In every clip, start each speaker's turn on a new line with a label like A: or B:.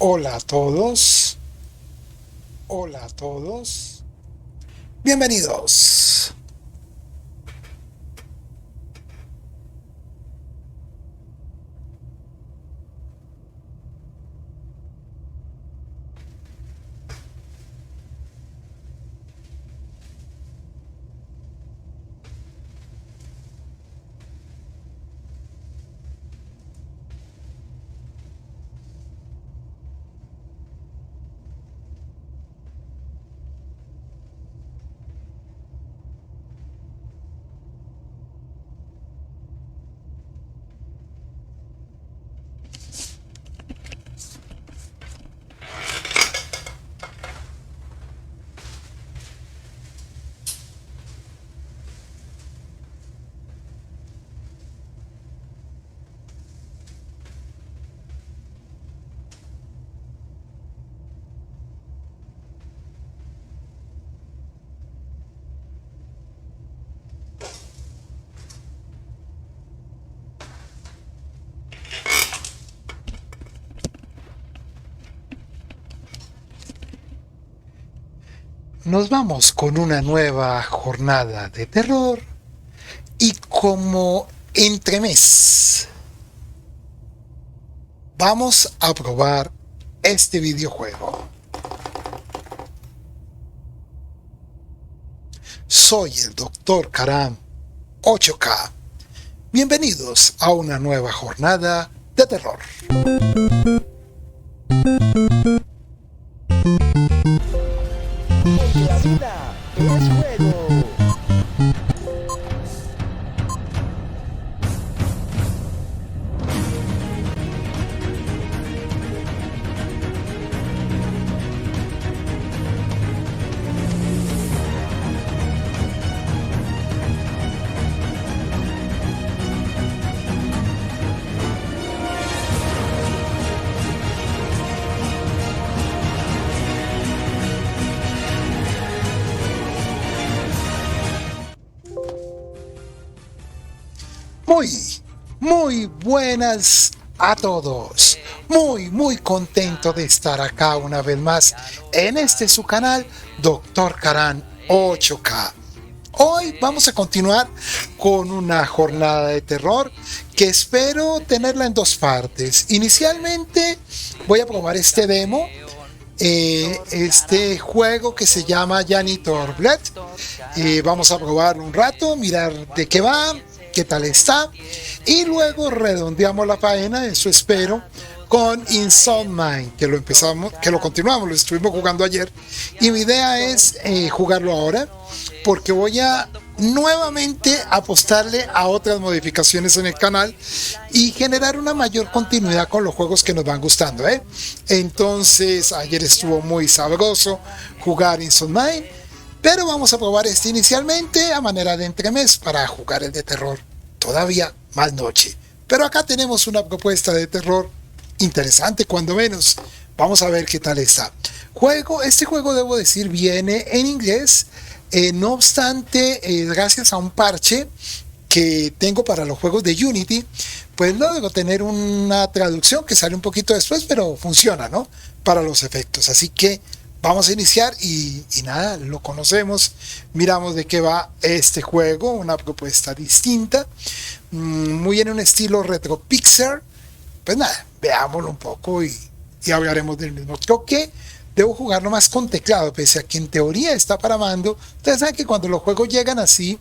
A: Hola a todos, hola a todos, bienvenidos. Nos vamos con una nueva jornada de terror y como entremés vamos a probar este videojuego. Soy el Dr. Karam 8K. Bienvenidos a una nueva jornada de terror.
B: Porque la vida es juego.
A: Muy buenas a todos. Muy contento de estar acá una vez más en este su canal, Dr. Karam 8K. Hoy vamos a continuar con una jornada de terror que espero tenerla en dos partes. Inicialmente voy a probar este demo, este juego que se llama Janitor Blood. Vamos a probarlo un rato, mirar de qué va, qué tal está, y luego redondeamos la faena, eso espero, con Insomniac, que lo continuamos, lo estuvimos jugando ayer, y mi idea es jugarlo ahora, porque voy a nuevamente apostarle a otras modificaciones en el canal y generar una mayor continuidad con los juegos que nos van gustando, Entonces ayer estuvo muy sabroso jugar Insomniac, pero vamos a probar este inicialmente a manera de entremés para jugar el de terror todavía más noche. Pero acá tenemos una propuesta de terror interesante, cuando menos. Vamos a ver qué tal está. Este juego debo decir viene en inglés, no obstante, gracias a un parche que tengo para los juegos de Unity, pues logro tener una traducción que sale un poquito después, pero funciona, ¿no? Para los efectos. Así que vamos a iniciar y nada, lo conocemos, miramos de qué va este juego, una propuesta distinta, muy en un estilo retro pixel. Pues nada, veámoslo un poco y hablaremos del mismo. Creo que debo jugarlo más con teclado, pese a que en teoría está para mando. Ustedes saben que cuando los juegos llegan así,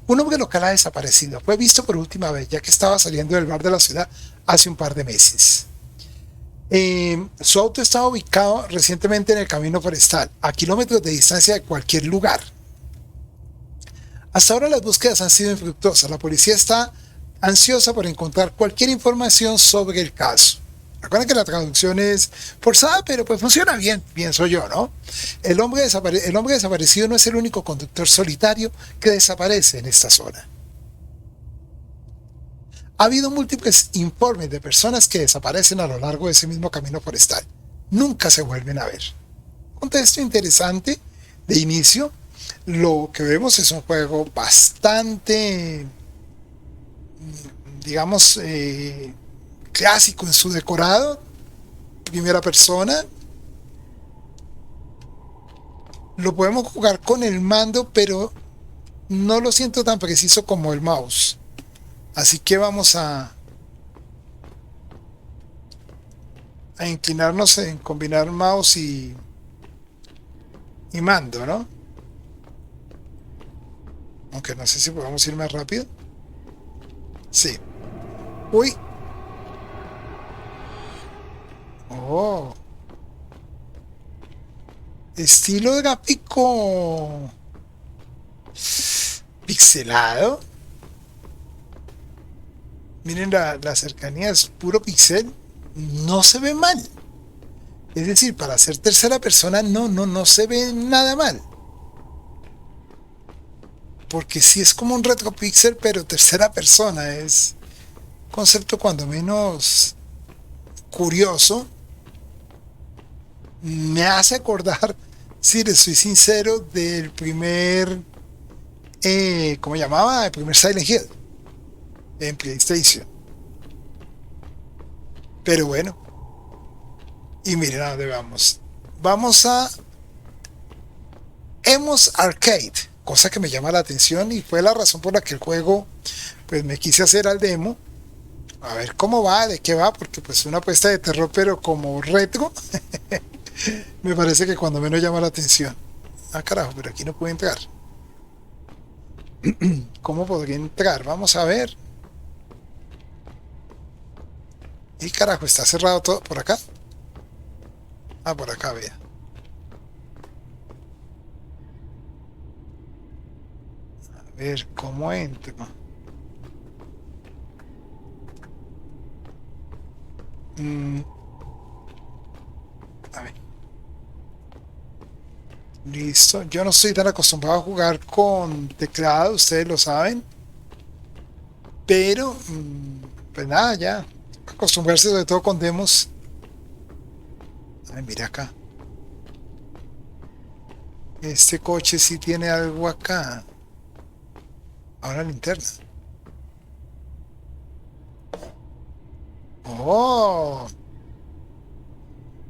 A: un hombre local ha desaparecido. Fue visto por última vez, ya que estaba saliendo del bar de la ciudad hace un par de meses. Su auto estaba ubicado recientemente en el camino forestal, a kilómetros de distancia de cualquier lugar. Hasta ahora las búsquedas han sido infructuosas. La policía está ansiosa por encontrar cualquier información sobre el caso. Recuerden que la traducción es forzada, pero pues funciona bien, pienso yo, ¿no? El hombre desaparecido no es el único conductor solitario que desaparece en esta zona. Ha habido múltiples informes de personas que desaparecen a lo largo de ese mismo camino forestal. Nunca se vuelven a ver. Un texto interesante de inicio. Lo que vemos es un juego bastante, digamos, clásico en su decorado. primera persona. Lo podemos jugar con el mando, pero no lo siento tan preciso como el mouse. Así que vamos a inclinarnos en combinar mouse y mando, ¿no? Aunque no sé si podemos ir más rápido. Sí. Uy. Oh. Estilo gráfico pixelado. Miren la cercanía, es puro pixel. No se ve mal. Es decir, para hacer tercera persona no se ve nada mal. Porque sí es como un retropixel, pero tercera persona. Es concepto cuando menos curioso. Me hace acordar, si les soy sincero, del primer, ¿cómo llamaba? El primer Silent Hill en PlayStation. Pero bueno, y miren a dónde vamos. Vamos a Emos Arcade, cosa que me llama la atención y fue la razón por la que el juego, pues me quise hacer al demo. A ver cómo va, de qué va, porque pues una apuesta de terror, pero como retro. Me parece que cuando menos llama la atención. Ah, carajo, pero aquí no puedo entrar. ¿Cómo podría entrar? Vamos a ver. Y carajo, está cerrado todo por acá. Ah, por acá, vea. A ver, ¿cómo entro? A ver. Listo. Yo no estoy tan acostumbrado a jugar con teclado, ustedes lo saben. Pero, pues nada, ya. Acostumbrarse sobre todo con demos. Ay, mira acá. Este coche sí tiene algo acá. Ahora linterna. Oh.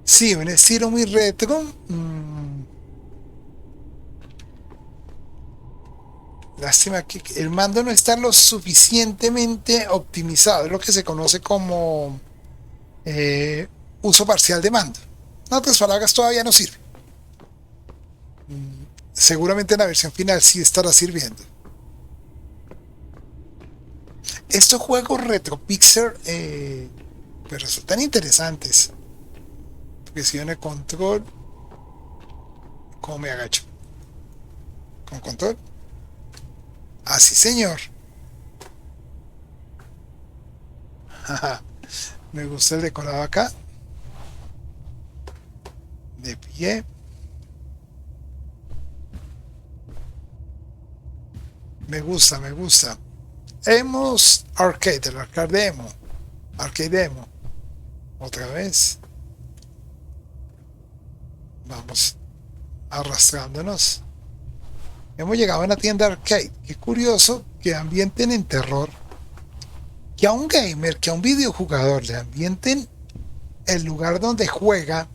A: Sí, un estilo muy retro. Lástima que el mando no está lo suficientemente optimizado. Es lo que se conoce como uso parcial de mando. En otras palabras, todavía no sirve. Seguramente en la versión final sí estará sirviendo. Estos juegos retro pixel pues resultan interesantes. Presione el control. ¿Cómo me agacho? ¿Con control? Así, señor. Me gusta el decorado acá. De pie. Me gusta, me gusta. Emos Arcade, el arcade demo. Arcade demo. Otra vez. Vamos arrastrándonos. Hemos llegado a una tienda arcade. Qué curioso que ambienten en terror. Que a un gamer, que a un videojugador le ambienten el lugar donde juega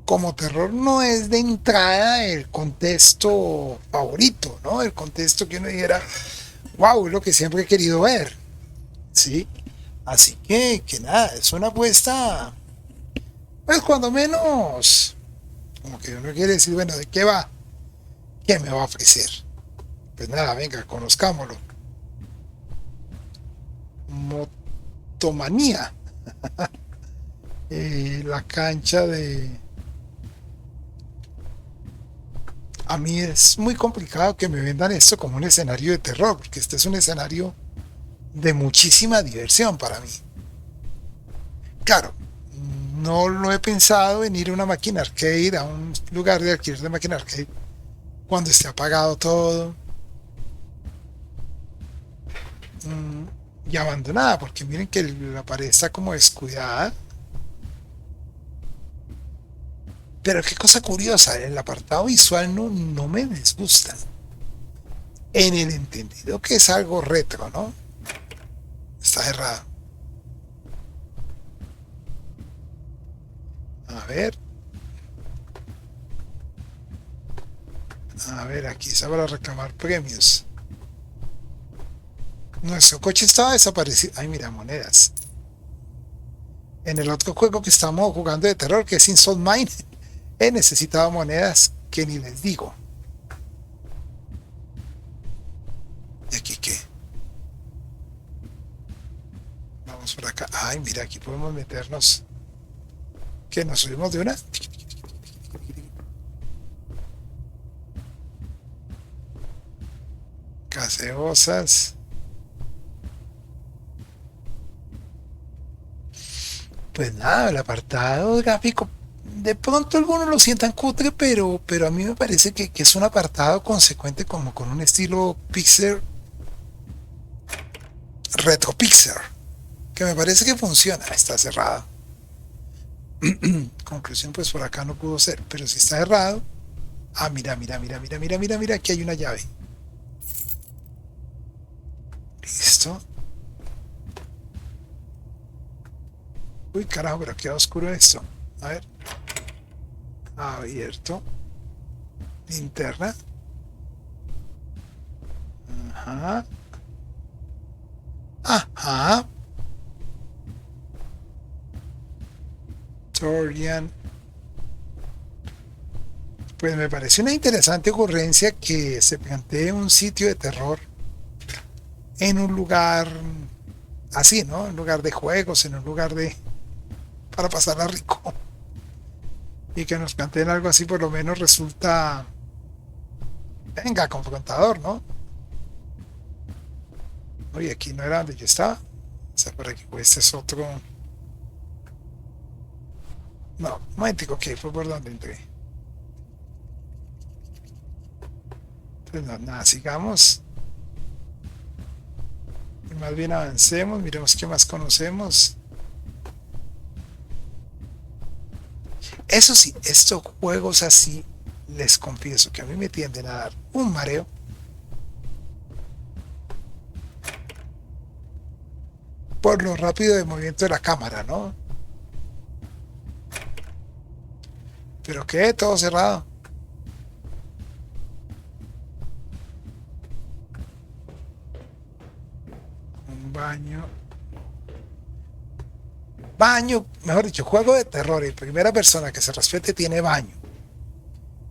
A: como terror no es de entrada el contexto favorito, ¿no? El contexto que uno dijera, wow, es lo que siempre he querido ver. ¿Sí? Así que nada, es una apuesta, pues cuando menos, como que uno quiere decir, bueno, ¿de qué va? ¿Qué me va a ofrecer? Pues nada, venga, conozcámoslo. Motomanía. La cancha de... A mí es muy complicado que me vendan esto como un escenario de terror, porque este es un escenario de muchísima diversión para mí. Claro, no lo he pensado en ir a una máquina arcade, a un lugar de alquiler de máquina arcade, cuando esté apagado todo y abandonada, porque miren que la pared está como descuidada. Pero qué cosa curiosa, el apartado visual no me disgusta. En el entendido que es algo retro, ¿no? Está cerrado. A ver, aquí está para reclamar premios. Nuestro coche estaba desaparecido. Ay, mira, monedas. En el otro juego que estamos jugando de terror, que es Insult Mine, he necesitado monedas que ni les digo. ¿Y aquí qué? Vamos por acá. Ay, mira, aquí podemos meternos. ¿Qué? ¿Nos subimos de una? Gaseosas. Pues nada, el apartado gráfico, de pronto algunos lo sientan cutre, pero a mí me parece que es un apartado consecuente como con un estilo pixel, retro pixel, que me parece que funciona. Está cerrado. Conclusión, pues por acá no pudo ser, pero si está cerrado. Ah, mira, aquí hay una llave. Listo. Uy, carajo, pero queda oscuro esto. A ver. Abierto. Linterna. Ajá. Ajá. Torian. Pues me parece una interesante ocurrencia que se plantee un sitio de terror en un lugar así, ¿no? En un lugar de juegos, en un lugar de para pasarla rico. Y que nos planteen algo así por lo menos resulta, venga, confrontador, ¿no? Oye, aquí no era donde yo estaba. O sea, por aquí, pues este es otro. No, un momentico, ok, fue por donde entré. Entonces, no, nada, sigamos. Y más bien avancemos, miremos qué más conocemos. Eso sí, estos juegos así, les confieso que a mí me tienden a dar un mareo. Por lo rápido de movimiento de la cámara, ¿no? Pero qué, todo cerrado. Un baño. Baño, mejor dicho, juego de terror en primera persona que se respete tiene baño.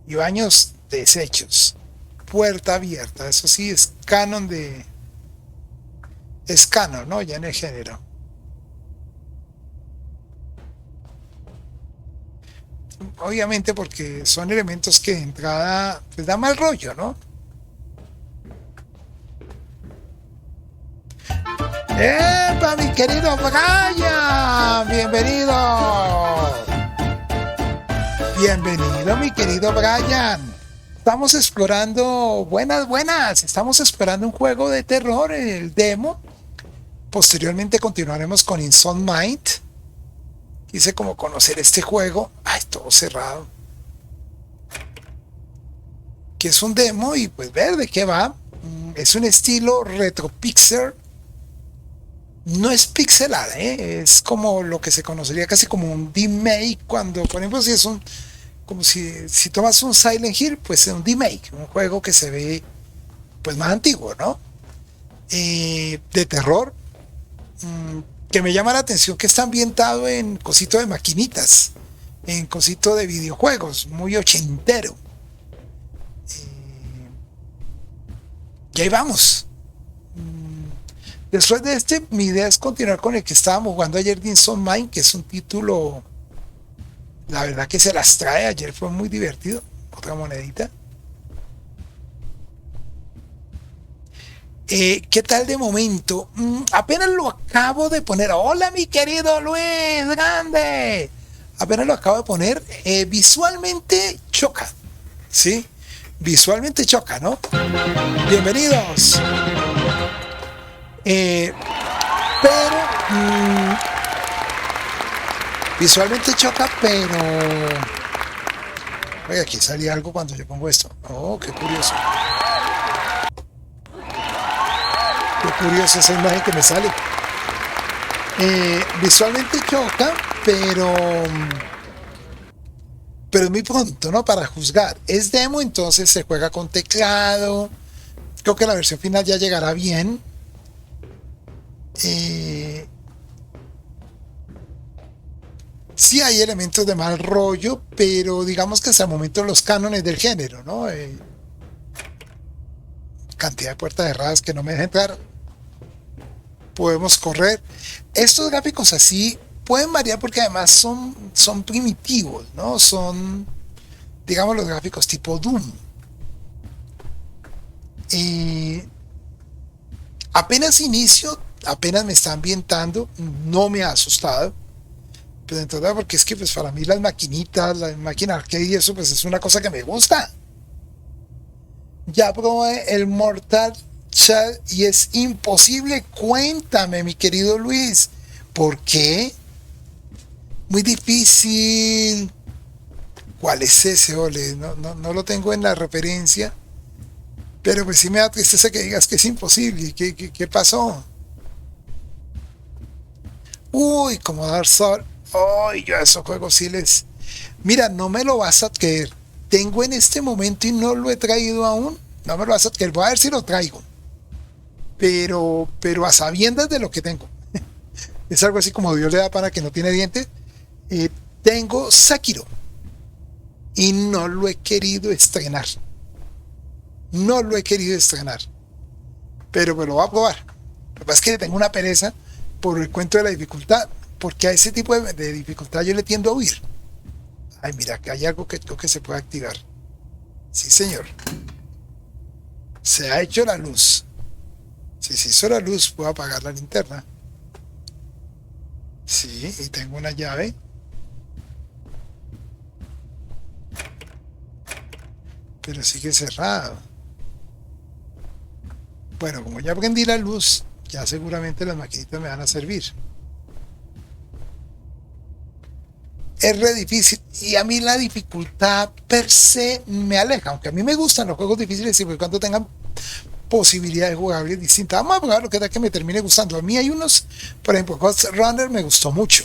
A: Y baños deshechos. Puerta abierta, eso sí es canon de... Es canon, ¿no? Ya en el género. Obviamente porque son elementos que de entrada pues da mal rollo, ¿no? ¡Epa, mi querido Brian! ¡Bienvenido! Bienvenido, mi querido Brian. Estamos explorando, buenas, estamos explorando un juego de terror, el demo. Posteriormente continuaremos con Insult Mind. Quise como conocer este juego. Ay, todo cerrado. Que es un demo y pues ver de qué va. Es un estilo retro pixel. No es pixelada, es como lo que se conocería casi como un remake. Cuando, por ejemplo, si es un... Como si tomas un Silent Hill, pues es un remake. Un juego que se ve pues más antiguo, ¿no? De terror. Que me llama la atención que está ambientado en cosito de maquinitas, en cosito de videojuegos, muy ochentero. Y ahí vamos. Después de este, mi idea es continuar con el que estábamos jugando ayer, Insult Mind, que es un título, la verdad que se las trae, ayer fue muy divertido. Otra monedita. ¿Qué tal de momento? Apenas lo acabo de poner. Hola, mi querido Luis, grande. Apenas lo acabo de poner. Visualmente choca, ¿sí? Visualmente choca, ¿no? Bienvenidos. Pero visualmente choca, pero... Oye, aquí salía algo cuando yo pongo esto. Oh, qué curioso. Qué curiosa esa imagen que me sale. Visualmente choca, pero pero es muy pronto, ¿no? Para juzgar. Es demo, entonces se juega con teclado. Creo que la versión final ya llegará bien. Sí hay elementos de mal rollo, pero digamos que hasta el momento los cánones del género, ¿no? Cantidad de puertas cerradas que no me dejan entrar. Podemos correr. Estos gráficos así pueden variar porque además son primitivos, ¿no? Son, digamos, los gráficos tipo Doom. Apenas inicio, apenas me está ambientando, no me ha asustado. Pues entonces, porque es que pues para mí las maquinitas, la máquina arcade y eso, pues es una cosa que me gusta. Ya probé el Mortal Shell y es imposible. Cuéntame, mi querido Luis, ¿por qué? Muy difícil. ¿Cuál es ese, ole? No lo tengo en la referencia. Pero pues sí me da tristeza que digas que es imposible. ¿Qué pasó? Uy, como Dark Souls. Ay, yo a esos juegos sí les... Mira, no me lo vas a creer. Tengo en este momento y no lo he traído aún. No me lo vas a creer. Voy a ver si lo traigo. Pero a sabiendas de lo que tengo. Es algo así como Dios le da para que no tiene dientes. Tengo Sekiro. Y no lo he querido estrenar. No lo he querido estrenar. Pero me lo voy a probar. Lo que pasa es que tengo una pereza por el cuento de la dificultad. Porque a ese tipo de dificultad yo le tiendo a huir. Ay, mira, que hay algo que creo que se puede activar. Sí, señor. Se ha hecho la luz. Si se hizo la luz, puedo apagar la linterna. Sí, y tengo una llave. Pero sigue cerrado. Bueno, como ya prendí la luz, ya seguramente las maquinitas me van a servir. Es re difícil y a mí la dificultad per se me aleja, aunque a mí me gustan los juegos difíciles siempre y cuando tengan posibilidades jugables distintas. Vamos a probar lo que da que me termine gustando. A mí hay unos, por ejemplo, Ghost Runner me gustó mucho.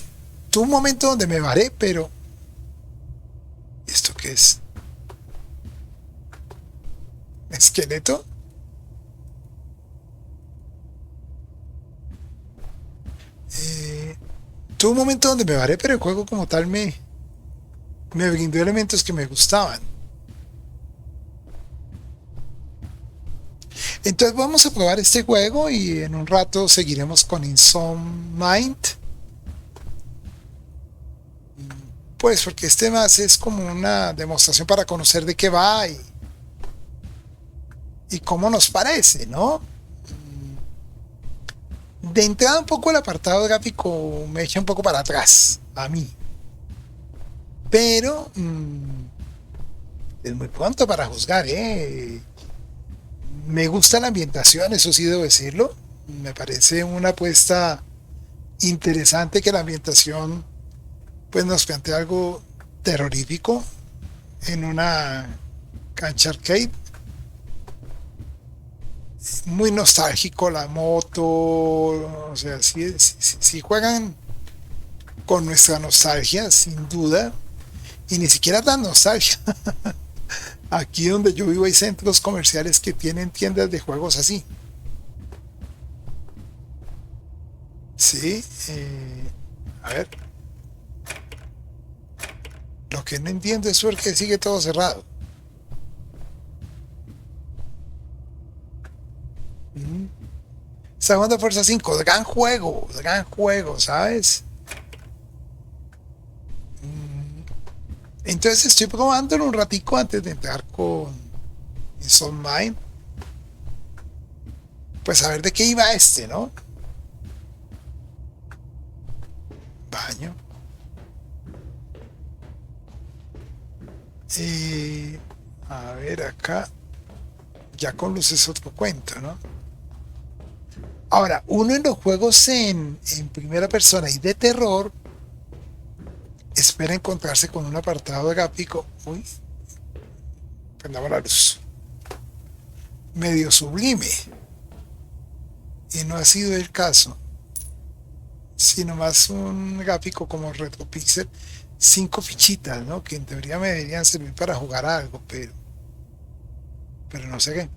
A: Tuve un momento donde me varé, pero ¿esto qué es? ¿Esqueleto? Tuve un momento donde me varé, pero el juego como tal me brindó elementos que me gustaban. Entonces vamos a probar este juego y en un rato seguiremos con Insomniac. Pues porque este más es como una demostración para conocer de qué va y cómo nos parece, ¿no? De entrada un poco el apartado gráfico me echa un poco para atrás a mí, pero es muy pronto para juzgar. Me gusta la ambientación, eso sí debo decirlo. Me parece una apuesta interesante que la ambientación pues nos plantea algo terrorífico en una cancha arcade. Muy nostálgico la moto, o sea, si juegan con nuestra nostalgia, sin duda, y ni siquiera tan nostalgia. Aquí donde yo vivo hay centros comerciales que tienen tiendas de juegos así. Sí, a ver. Lo que no entiendo es por qué sigue todo cerrado. Está jugando Fuerza 5, gran juego, ¿sabes? Entonces estoy probándolo un ratico antes de entrar con Insomniac. Pues a ver de qué iba este, ¿no? Baño. A ver acá. Ya con luces es otro cuento, ¿no? Ahora, uno en los juegos en primera persona y de terror espera encontrarse con un apartado gráfico, uy, prendamos la luz, medio sublime, y no ha sido el caso, sino más un gráfico como retropixel. 5 fichitas, ¿no? Que en teoría me deberían servir para jugar algo, pero no sé qué.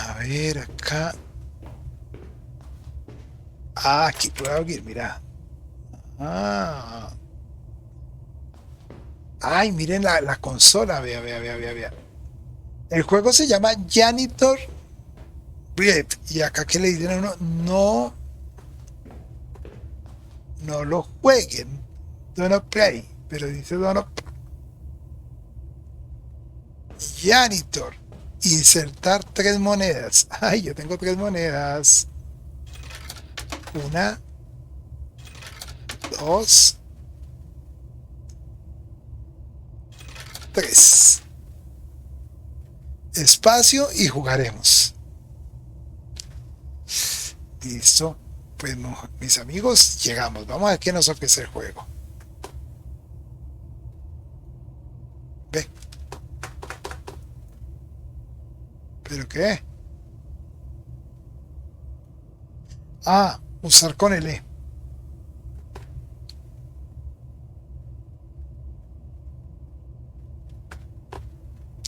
A: A ver, acá. Ah, aquí puedo abrir, mira. Ah. Ay, miren la consola, vea, vea, vea, vea, vea. El juego se llama Janitor Breed. Y acá que le dicen a uno, no, no lo jueguen. Don't play. Pero dice don't Janitor. Insertar 3 monedas. Ay, yo tengo 3 monedas. Una, dos, tres. Espacio y jugaremos. Listo. Pues no, mis amigos, llegamos. Vamos a ver qué nos ofrece el juego. Ve. ¿Pero qué? Ah, usar con el E.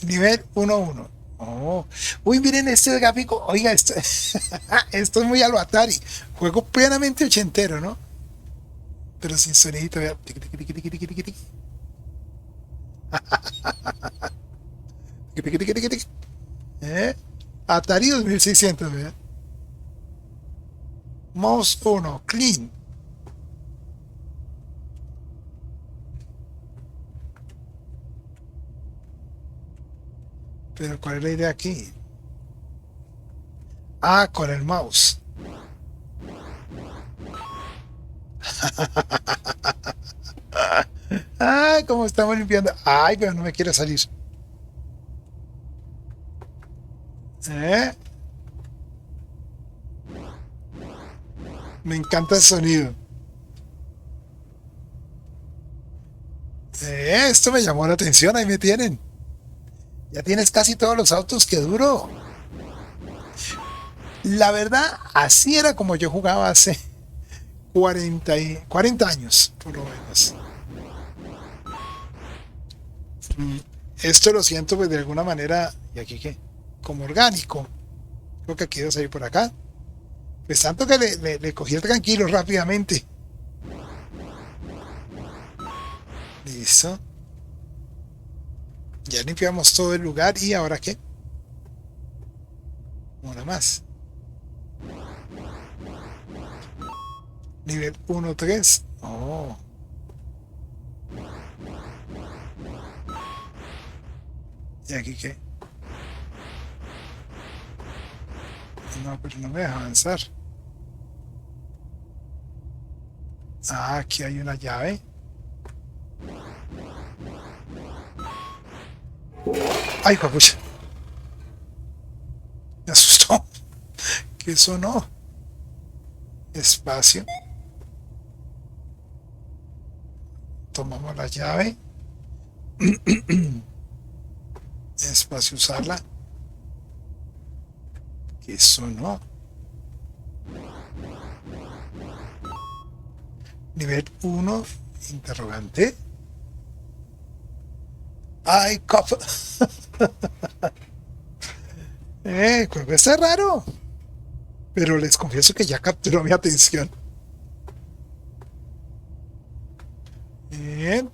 A: Nivel 1-1. Oh. Uy, miren este gráfico. Oiga, esto, esto es muy a lo Atari. Juego plenamente ochentero, ¿no? Pero sin sonidito. Vea. ¿Eh? Atari 2600, vea. Mouse 1, clean. Pero ¿cuál es la idea aquí? Ah, con el mouse. Ay, cómo estamos limpiando. Ay, pero no me quiere salir. ¿Eh? Me encanta el sonido. Esto me llamó la atención. Ahí me tienen. Ya tienes casi todos los autos. ¡Qué duro! La verdad, así era como yo jugaba hace 40 años, por lo menos. Esto lo siento pues de alguna manera, ¿y aquí qué? Como orgánico. Creo que aquí debo salir por acá. Pues tanto que le cogí el tranquilo rápidamente. Listo. Ya limpiamos todo el lugar y ahora qué. Una más. Nivel 1-3. Oh. ¿Y aquí qué? No, pero no me deja avanzar. Ah, aquí hay una llave. Ay, papucha. Me asustó. ¿Qué sonó? Espacio. Tomamos la llave. Espacio, usarla. ¿Qué sonó? Nivel 1, interrogante. Ay, cop. El juego está raro. Pero les confieso que ya capturó mi atención. Bien.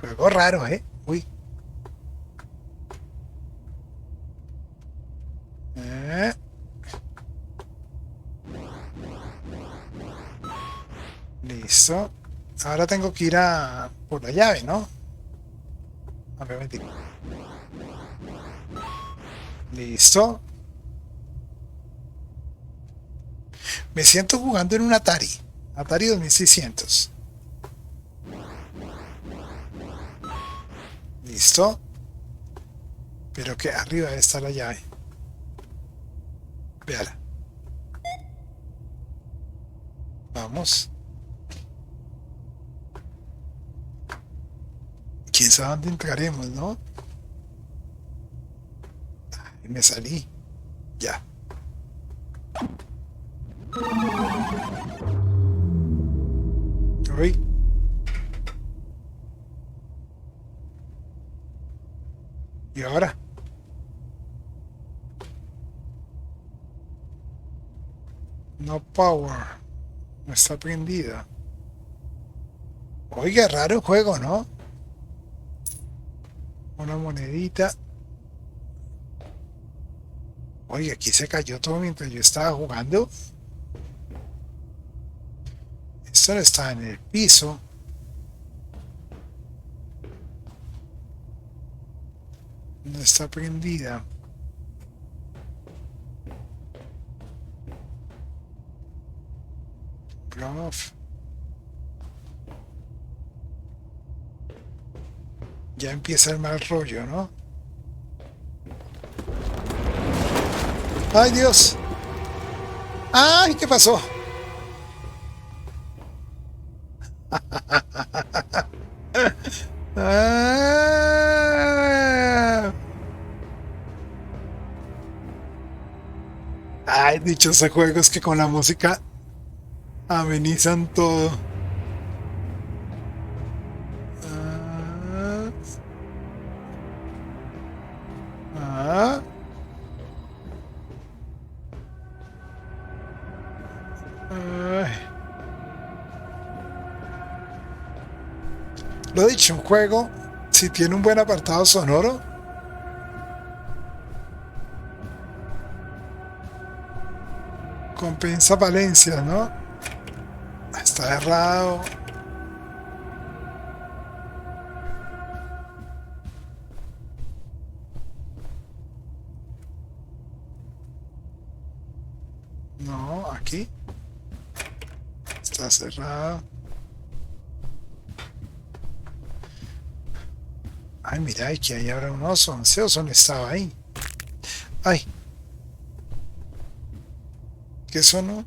A: Juego raro, ¿eh? Uy. Eh. Listo. Ahora tengo que ir a por la llave, ¿no? A ver, mentira. Listo. Me siento jugando en un Atari. Atari 2600. Listo. Pero que arriba está la llave. Véala. Vamos. Quién sabe dónde entraremos, ¿no? Ay, me salí. Ya. Uy. ¿Y ahora? No power. No está prendida. Oiga, raro el juego, ¿no? Una monedita. Oye, aquí se cayó todo mientras yo estaba jugando. Esto no está en el piso. No está prendida. Prof. Ya empieza el mal rollo, ¿no? ¡Ay, Dios! ¡Ay, qué pasó! ¡Ah! Ay, dichos juegos que con la música amenizan todo. Ah, ah, ay. Lo dicho, un juego, si tiene un buen apartado sonoro, compensa Valencia, ¿no? Está errado. No, aquí está cerrado. Ay, mira, aquí hay ahora un oso. Ese oso no estaba ahí. Ay, ¿qué sonó?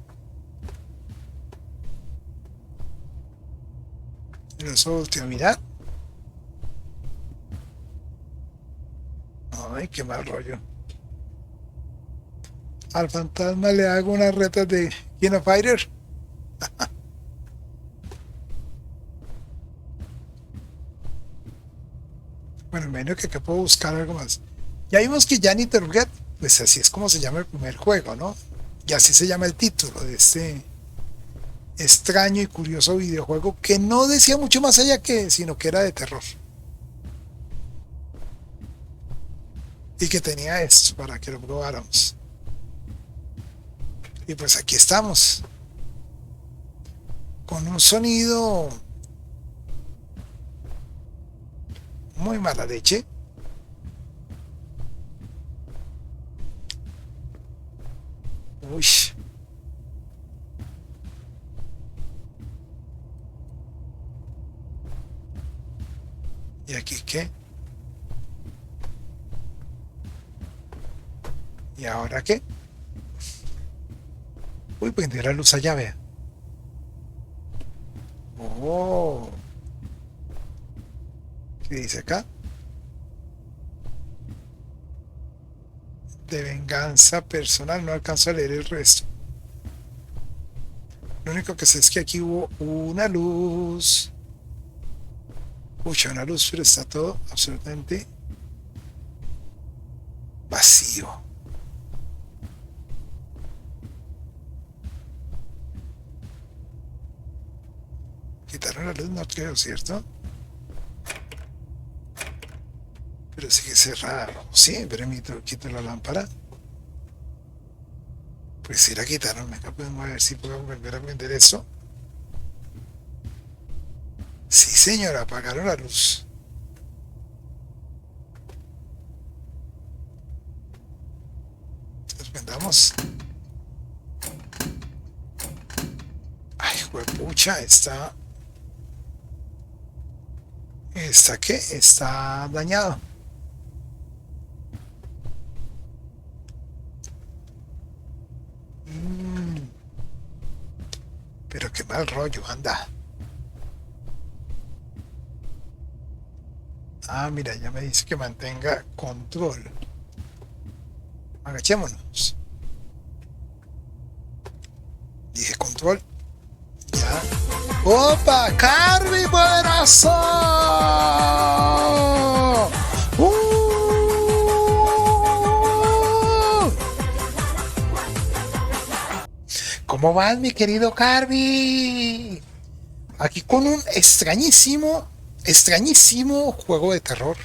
A: El oso volteó a mirar. Ay, qué mal rollo. Al fantasma le hago unas retas de King of Fighter. Bueno, menos que acá puedo buscar algo más. Ya vimos que Janitor Get, pues así es como se llama el primer juego, ¿no? Y así se llama el título de este extraño y curioso videojuego que no decía mucho más allá que, sino que era de terror. Y que tenía esto para que lo probáramos. Y pues aquí estamos. Con un sonido muy mala leche. Uy. ¿Y aquí qué? ¿Y ahora qué? Uy, prendió la luz allá, vea. Oh. ¿Qué dice acá? De venganza personal, no alcanzo a leer el resto. Lo único que sé es que aquí hubo una luz. Pucha, una luz, pero está todo absolutamente vacío. Quitaron la luz, no creo, ¿cierto? Pero sigue cerrado. Sí, permito, quito la lámpara. Pues si la quitaron, acá podemos ver si puedo volver a prender eso. Sí, señora, apagaron la luz. Entonces prendamos. Ay, juepucha, está. ¿Está qué? Está dañado. Pero qué mal rollo, anda. Ah, mira, ya me dice que mantenga control. Agachémonos. control. Ya. ¡Opa! ¡Carby, poderoso! ¿Cómo vas, mi querido Carby? Aquí con un extrañísimo juego de terror.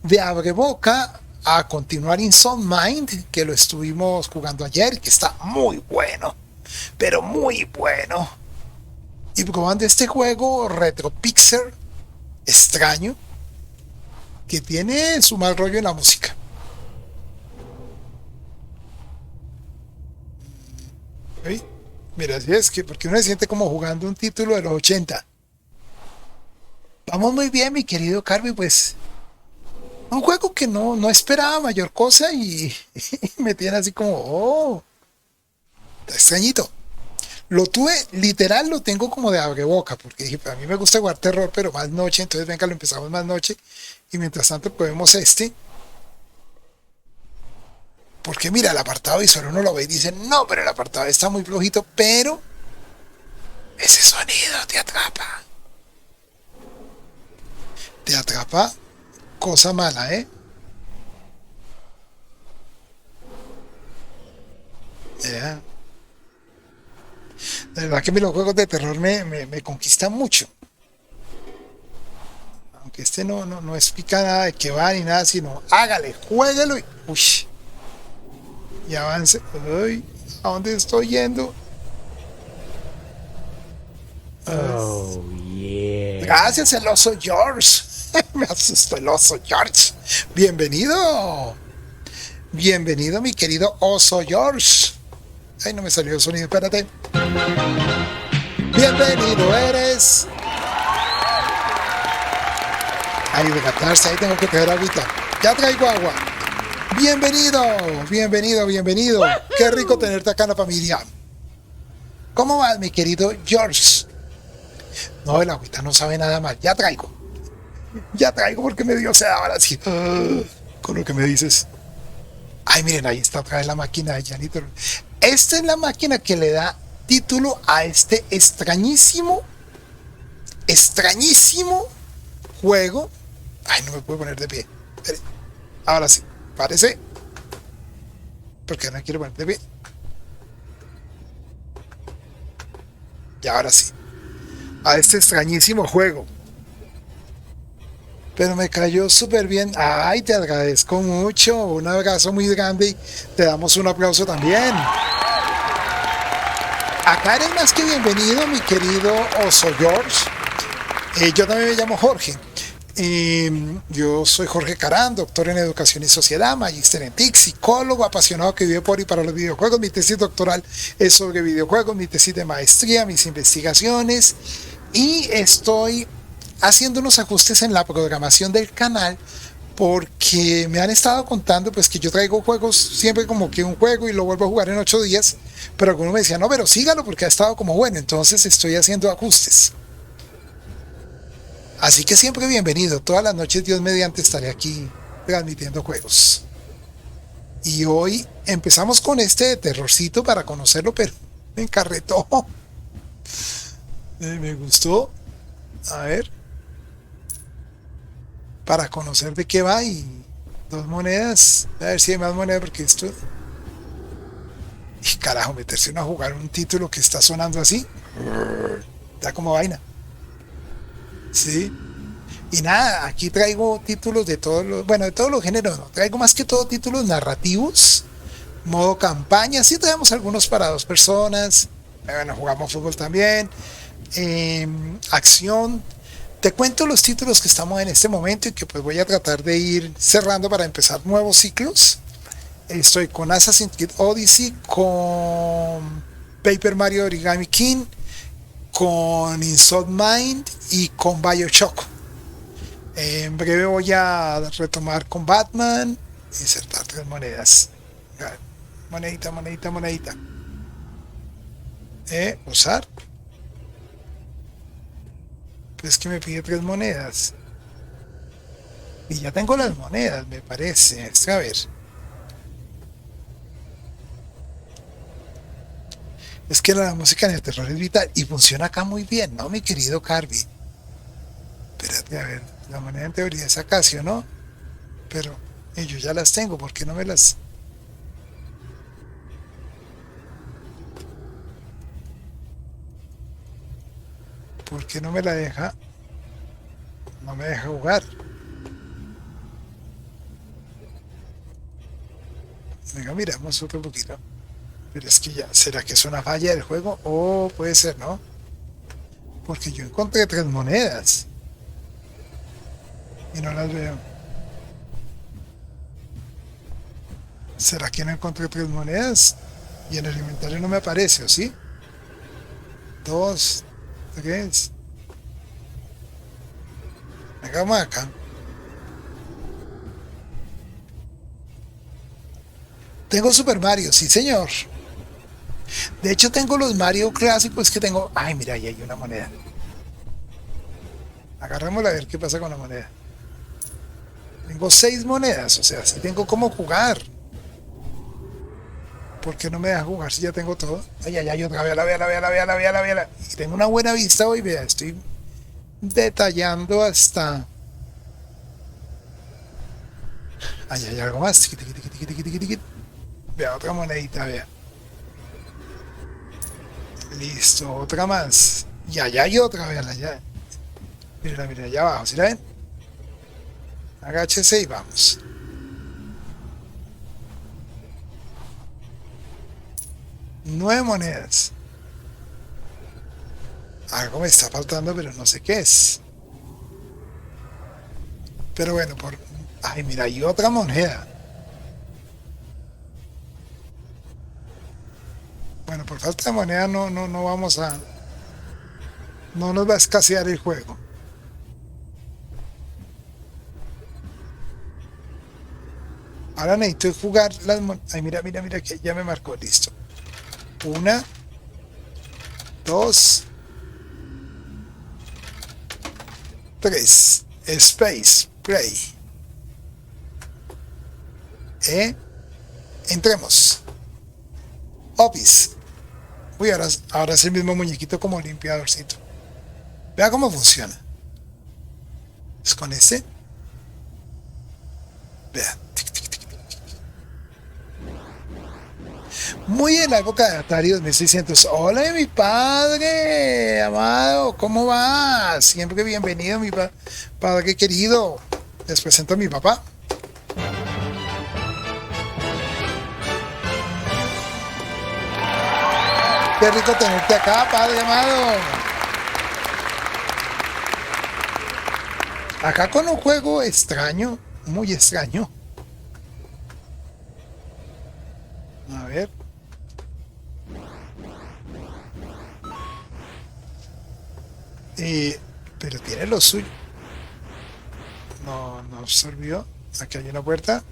A: De abre boca a continuar Inside Mind, que lo estuvimos jugando ayer, que está muy bueno, pero muy bueno. Y probando este juego Retro Pixel extraño, que tiene su mal rollo en la música. ¿Sí? Mira, si es que porque uno se siente como jugando un título de los 80. Vamos muy bien, mi querido Carmen, pues un juego que no esperaba mayor cosa y me tiene así como, oh, está extrañito. Lo tuve, literal, lo tengo como de abreboca, porque dije, a mí me gusta jugar terror, pero más noche, entonces venga, lo empezamos más noche, y mientras tanto probemos este, porque mira, el apartado visual uno lo ve y dice, no, pero el apartado está muy flojito, pero ese sonido te atrapa, cosa mala, ¿eh? Yeah. La verdad que los juegos de terror me conquistan mucho. Aunque este no explica nada de qué va ni nada, sino hágale, juéguelo y, uy, y avance. Uy, ¿a dónde estoy yendo?
B: Oh, yeah.
A: Gracias, el oso George. Me asustó el oso George. Bienvenido. Bienvenido, mi querido oso George. Ay, no me salió el sonido, espérate. Bienvenido eres. Ay, de catarse, ahí tengo que traer agüita. Ya traigo agua. Bienvenido, bienvenido. Qué rico tenerte acá en la familia. ¿Cómo vas, mi querido George? No, el agüita no sabe nada mal. Ya traigo porque me dio sed ahora sí. Con lo que me dices. Ay, miren, ahí está otra vez la máquina de Janitor. Esta es la máquina que le da título a este extrañísimo juego. Ay, no me puedo poner de pie. Espere. Ahora sí, parece. Porque no quiero poner de pie. Y ahora sí. A este extrañísimo juego. Pero me cayó súper bien. Ay, te agradezco mucho. Un abrazo muy grande y te damos un aplauso también. Acá eres más que bienvenido, mi querido oso George. Yo también me llamo Jorge. Yo soy Jorge Carán, doctor en Educación y Sociedad, magíster en TIC, psicólogo, apasionado que vive por y para los videojuegos. Mi tesis doctoral es sobre videojuegos, mi tesis de maestría, mis investigaciones. Y estoy haciendo unos ajustes en la programación del canal porque me han estado contando pues que yo traigo juegos siempre como que un juego y lo vuelvo a jugar en 8 días, pero algunos me decían, no, pero sígalo porque ha estado como bueno, entonces estoy haciendo ajustes. Así que siempre bienvenido, todas las noches Dios mediante estaré aquí transmitiendo juegos. Y hoy empezamos con este de terrorcito para conocerlo, pero me encarretó. Me gustó. A ver. Para conocer de qué va y 2 monedas. A ver si hay más monedas porque esto... Y carajo, meterse a jugar un título que está sonando así. Da como vaina. Sí. Y nada, aquí traigo títulos de todos los... Bueno, de todos los géneros, no. Traigo más que todo títulos narrativos. Modo campaña. Sí traemos algunos para 2 personas. Bueno, jugamos fútbol también. Acción. Te cuento los títulos que estamos en este momento y que pues voy a tratar de ir cerrando para empezar nuevos ciclos. Estoy con Assassin's Creed Odyssey, con Paper Mario Origami King, con Inside Mind y con BioShock. En breve voy a retomar con Batman, insertar 3 monedas. Monedita. Usar. Pues que me pide 3 monedas. Y ya tengo las monedas, me parece. A ver. Es que la música en el terror es vital y funciona acá muy bien, ¿no, mi querido Carby? Espérate, a ver, la moneda en teoría es acá, ¿sí o no? Pero yo ya las tengo, ¿por qué no me las...? ¿Por qué no me la deja? No me deja jugar. Venga, miramos otro poquito. Pero es que ya, ¿será que es una falla del juego? Oh, puede ser, ¿no? Porque yo encontré 3 monedas y no las veo. ¿Será que no encontré 3 monedas? Y en el inventario no me aparece, ¿o sí? 2, 3. Hagamos acá. Tengo Super Mario, sí señor. De hecho tengo los Mario clásicos que tengo. Ay, mira, ahí hay una moneda. Agarrémosla a ver qué pasa con la moneda. Tengo 6 monedas, o sea, sí tengo cómo jugar. ¿Por qué no me deja jugar si ya tengo todo? Ay, ay, ay, otra vez, la vea, la vea, la vea, la vea, la vea. Y tengo una buena vista hoy, vea, estoy detallando hasta... Ay, hay algo más. Tiqui, tiqui, tiqui, tiqui, tiqui, tiqui. Vea, otra monedita, vea. Listo, otra más. Y allá hay otra, veanla, ya. Mira, mira, allá abajo, ¿sí la ven? Agáchese y vamos. 9 monedas. Algo me está faltando, pero no sé qué es. Pero bueno, por... Ay, mira, hay otra moneda. Bueno, por falta de moneda no vamos a... No nos va a escasear el juego. Ahora necesito jugar las monedas. Ay, mira, mira, mira, que ya me marcó, listo. 1, 2, 3. Space, play. Entremos. Office. Uy, ahora es el mismo muñequito como limpiadorcito. Vea cómo funciona. Es con este. Vea. Muy en la época de Atari 2600. Hola, mi padre, amado, ¿cómo va? Siempre bienvenido, mi padre querido. Les presento a mi papá. Qué rico tenerte acá, padre amado. Acá con un juego extraño, muy extraño. A ver. Pero tiene lo suyo. No absorbió. Aquí hay una puerta.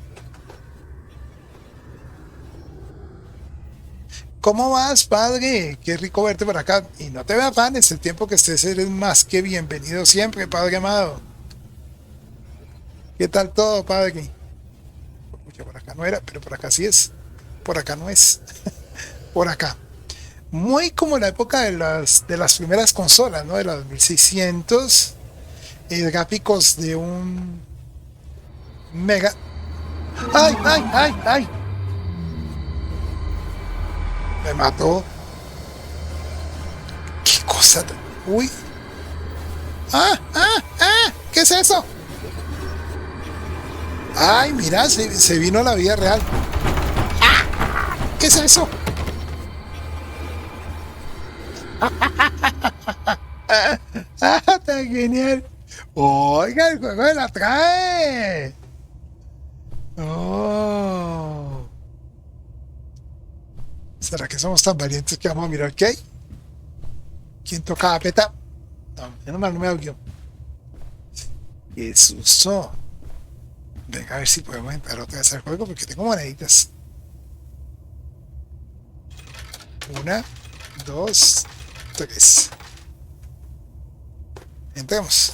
A: ¿Cómo vas, padre? Qué rico verte por acá. Y no te me afanes, el tiempo que estés eres más que bienvenido siempre, padre amado. ¿Qué tal todo, padre? Porque por acá no era, pero por acá sí es. Por acá no es. Por acá. Muy como la época de las primeras consolas, ¿no? De la 2600. Gráficos de un mega. ¡Ay, ay, ay, ay! Me mató. ¿Qué cosa? ¡Uy! ¡Ah, ah, ah! ¿Qué es eso? ¡Ay, mira! Se vino a la vida real. ¡Ah! ¿Qué es eso? ¡Ah, tan genial! Oiga, el juego de la trae. Oh. ¿Será que somos tan valientes que vamos a mirar qué hay? ¿Quién toca la peta? No, menos mal no me audio. ¡Qué susto! Venga a ver si podemos entrar otra vez al juego porque tengo moneditas. 1, 2, 3. Entremos.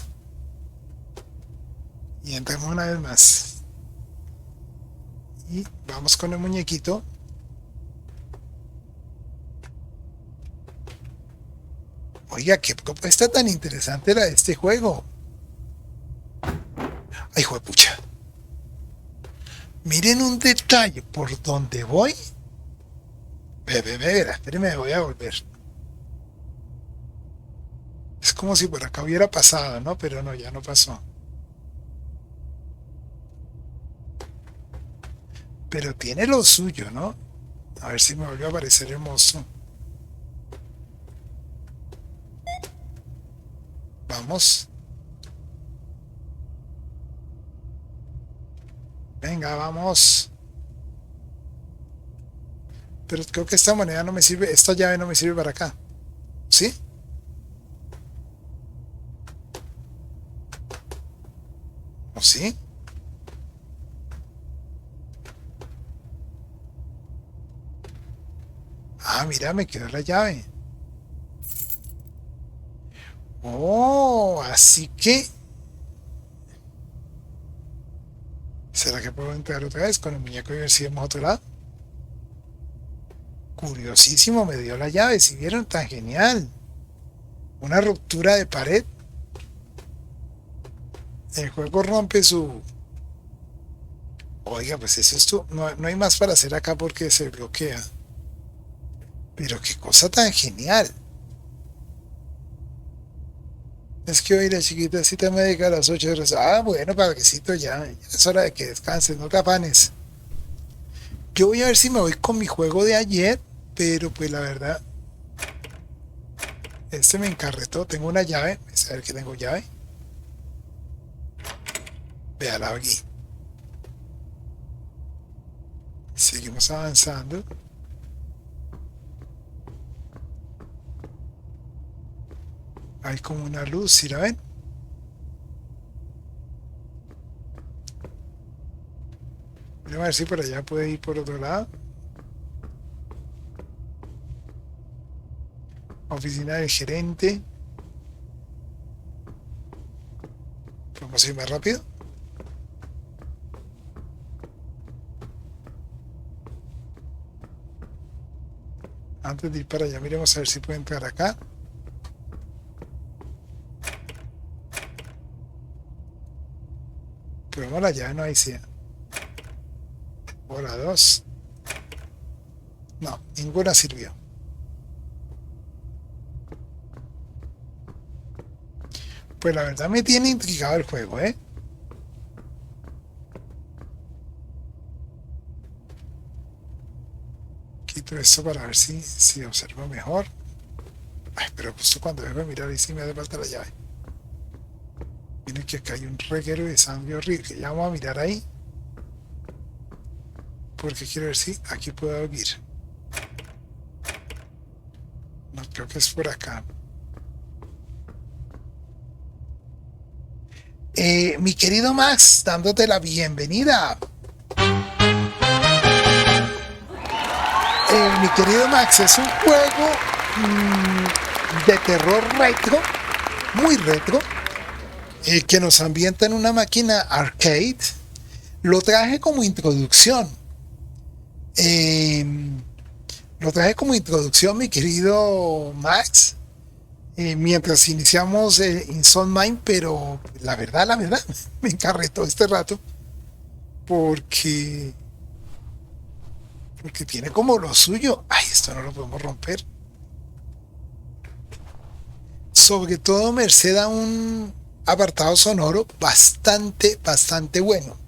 A: Y entremos una vez más. Y vamos con el muñequito. Oiga, qué propuesta tan interesante la de este juego. Ay, juepucha. Miren un detalle por donde voy. Espéreme, me voy a volver. Es como si por acá hubiera pasado, ¿no? Pero no, ya no pasó. Pero tiene lo suyo, ¿no? A ver si me volvió a aparecer el monstruo. Vamos. Venga, vamos. Pero creo que esta moneda no me sirve, esta llave no me sirve para acá. ¿Sí? ¿O sí? Ah, mira, me quedó la llave. Oh, así que... ¿Será que puedo entrar otra vez con el muñeco y ver si vemos a otro lado? Curiosísimo, me dio la llave, si vieron, tan genial. Una ruptura de pared. El juego rompe su... Oiga, pues eso es tú. No, no hay más para hacer acá porque se bloquea. Pero qué cosa tan genial. Es que hoy la chiquitacita médica a las 8 horas. Ah, bueno, padrecito, ya es hora de que descanses, no te afanes. Yo voy a ver si me voy con mi juego de ayer, pero pues la verdad, este me encarretó. Tengo una llave, a ver que tengo llave. Véala aquí. Seguimos avanzando. Hay como una luz, ¿sí la ven? Voy a ver si por allá puede ir por otro lado. Oficina del gerente. ¿Podemos ir más rápido? Antes de ir para allá, miremos a ver si puede entrar acá. Probemos la llave, no hay sea. Hora 2. No, ninguna sirvió. Pues la verdad me tiene intrigado el juego, ¿eh? Quito esto para ver si observo mejor. Ay, pero justo cuando debo mirar ahí sí me hace falta la llave. Miren que acá hay un reguero de sangre horrible. Que ya vamos a mirar ahí. Porque quiero ver si aquí puedo ir. No, creo que es por acá. Mi querido Max, dándote la bienvenida. Mi querido Max, es un juego de terror retro, muy retro, que nos ambienta en una máquina arcade. Lo traje como introducción. Mi querido Max, mientras iniciamos Insomniac, pero la verdad, me encarretó este rato porque tiene como lo suyo. Ay, esto no lo podemos romper. Sobre todo merced a un apartado sonoro bastante bueno.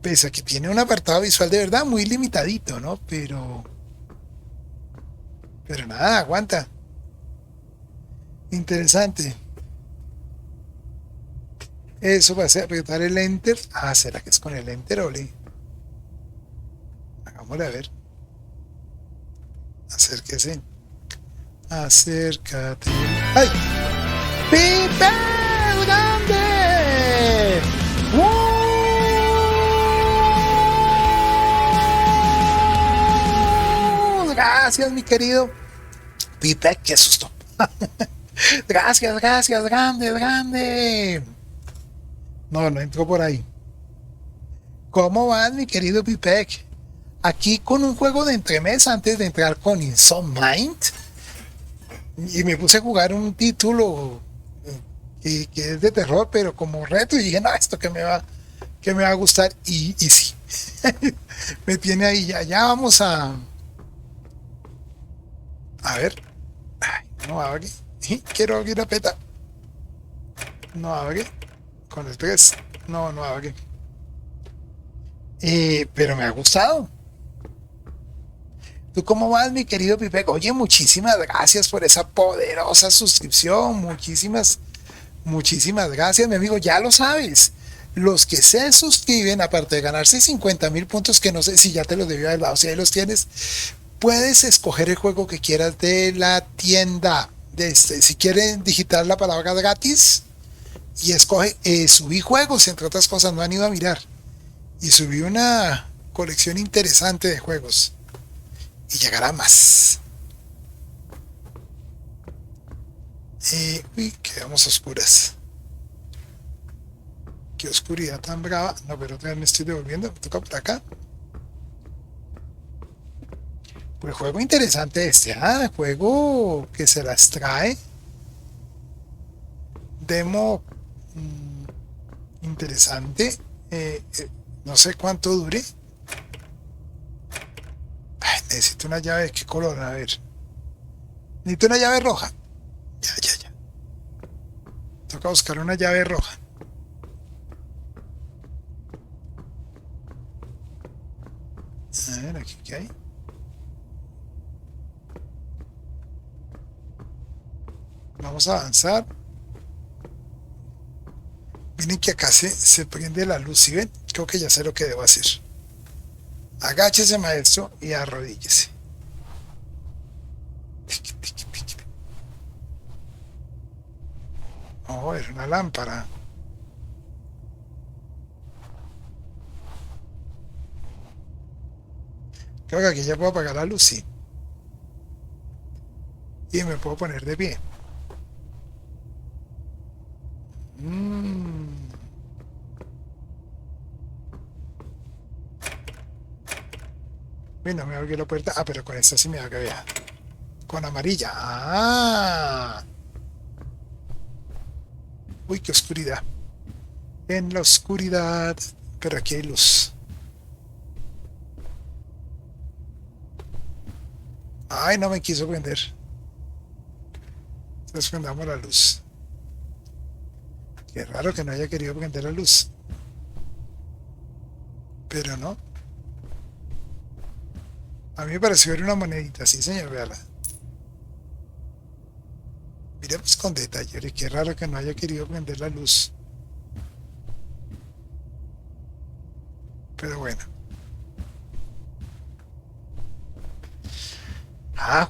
A: Pese a que tiene un apartado visual de verdad muy limitadito, ¿no? Pero nada, aguanta. Interesante. Eso va a ser apretar el enter. Ah, ¿será que es con el enter, Oli? Hagámosle a ver. Acérquese. Acércate. ¡Ay! ¡Pipe grande! Gracias, mi querido Pipe, qué susto. Gracias, grande. No entró por ahí. ¿Cómo vas, mi querido Pipe? Aquí con un juego de entremés antes de entrar con Insomniac. Y me puse a jugar un título que es de terror, pero como reto, y dije, no, esto que me va a gustar, y sí, me tiene ahí, ya vamos a ver, ay, no abre, quiero abrir la peta, no abre, con el 3 no abre, pero me ha gustado. ¿Tú cómo vas, mi querido Pipe? Oye, muchísimas gracias por esa poderosa suscripción. Muchísimas gracias, mi amigo. Ya lo sabes. Los que se suscriben, aparte de ganarse 50.000 puntos, que no sé si ya te los debió haber dado, si ahí los tienes, puedes escoger el juego que quieras de la tienda. Si quieren digitar la palabra gratis y escoge, subí juegos, entre otras cosas, no han ido a mirar. Y subí una colección interesante de juegos. Y llegará más. Uy, quedamos oscuras. Qué oscuridad tan brava. No, pero todavía me estoy devolviendo. Me toca por acá. Pues juego interesante este. Juego que se las trae. Demo interesante. No sé cuánto dure. Ay, necesito una llave de qué color. A ver. Necesito una llave roja. Ya. Toca buscar una llave roja. A ver, aquí qué hay. Vamos a avanzar. Miren que acá se prende la luz. ¿Sí ven? Creo que ya sé lo que debo hacer. Agáchese, maestro, y arrodíllese. Oh, era una lámpara. Creo que aquí ya puedo apagar la luz, sí. Y me puedo poner de pie. Bueno, me abrió la puerta. Ah, pero con esta sí me va a caber. Con amarilla. Uy, qué oscuridad. En la oscuridad. Pero aquí hay luz. Ay, no me quiso prender. Entonces prendamos la luz. Qué raro que no haya querido prender la luz. Pero no. A mí me pareció ver una monedita. Sí, señor, véala. Miremos con detalle. Qué raro que no haya querido prender la luz. Pero bueno.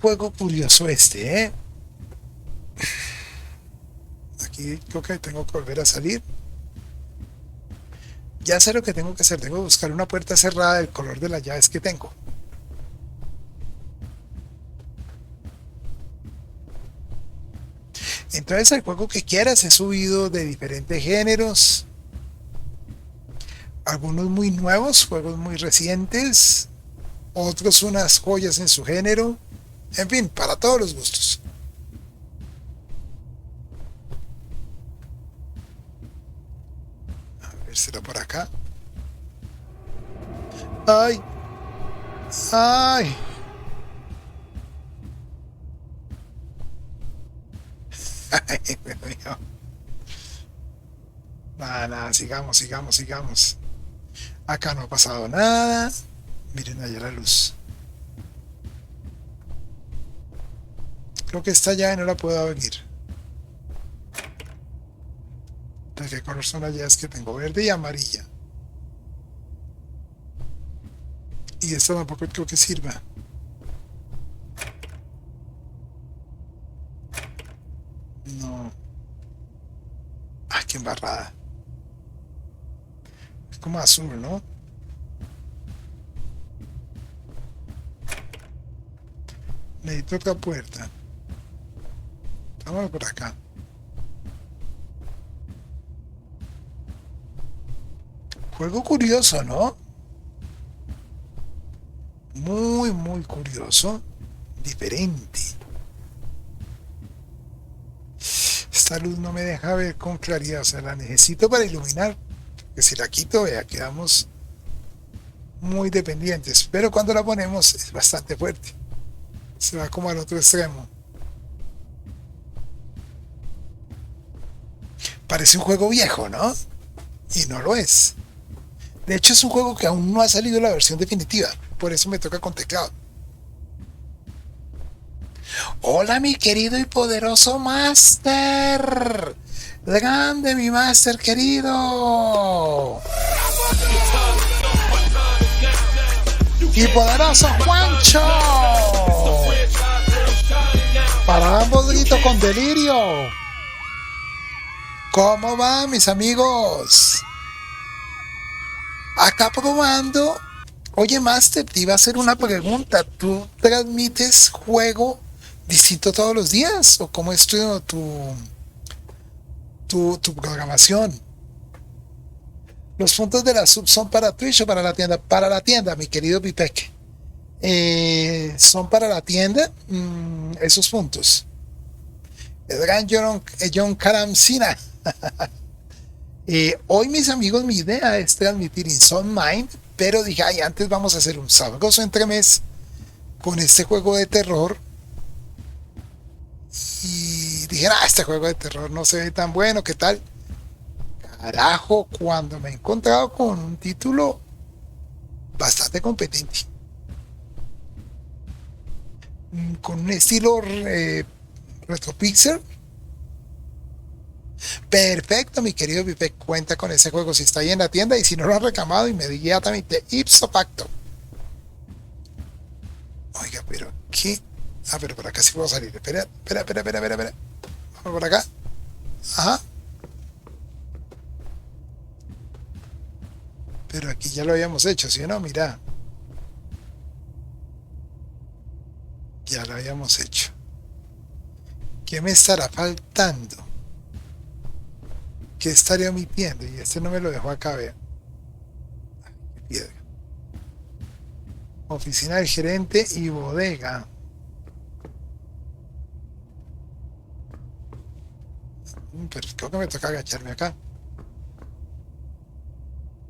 A: Juego curioso este, ¿eh? Aquí creo que tengo que volver a salir. Ya sé lo que tengo que hacer. Tengo que buscar una puerta cerrada del color de las llaves que tengo. Entonces el juego que quieras he subido de diferentes géneros. Algunos muy nuevos, juegos muy recientes. Otros unas joyas en su género. En fin, para todos los gustos. A ver, será por acá. ¡Ay! ¡Ay! ¡Ay, Dios mío! Nada, sigamos. Acá no ha pasado nada. Miren allá la luz. Creo que esta llave no la puedo abrir. ¿De qué color son las llaves que tengo? Verde y amarilla. Y esta tampoco creo que sirva. No. Ay, qué embarrada. Es como azul, ¿no? Necesito otra puerta. Vamos por acá. Juego curioso, ¿no? Muy curioso. Diferente. esta luz no me deja ver con claridad, o sea, la necesito para iluminar, que si la quito, vea, quedamos muy dependientes, pero cuando la ponemos es bastante fuerte, se va como al otro extremo. Parece un juego viejo, ¿no? Y no lo es. De hecho, es un juego que aún no ha salido la versión definitiva, por eso me toca con teclado. Hola, mi querido y poderoso Master. Grande, mi Master querido. Y poderoso Juancho. Para ambos gritos con delirio. ¿Cómo va, mis amigos? Acá probando. Oye, Master, te iba a hacer una pregunta. ¿Tú transmites juego distinto todos los días? ¿O cómo es tu programación? Los puntos de la sub son para Twitch o para la tienda. Para la tienda, mi querido Pipek. Son para la tienda esos puntos. El gran John Karamsina. Hoy, mis amigos, mi idea es transmitir Inside Mind, pero dije, ay, antes vamos a hacer un sabroso entremés con este juego de terror. Y dije, este juego de terror no se ve tan bueno, ¿qué tal? Carajo, cuando me he encontrado con un título bastante competente, con un estilo retropixel. Perfecto, mi querido Pipe, cuenta con ese juego si está ahí en la tienda y si no lo has reclamado inmediatamente, ipso facto. Oiga, pero ¿qué? Pero por acá sí puedo salir. Espera. Vamos por acá. Ajá. Pero aquí ya lo habíamos hecho, ¿sí o no? Mira. Ya lo habíamos hecho. ¿Qué me estará faltando? ¿Qué estaré omitiendo? Y este no me lo dejó acá, vean. Qué piedra. Oficina del gerente y bodega. Pero creo que me toca agacharme acá.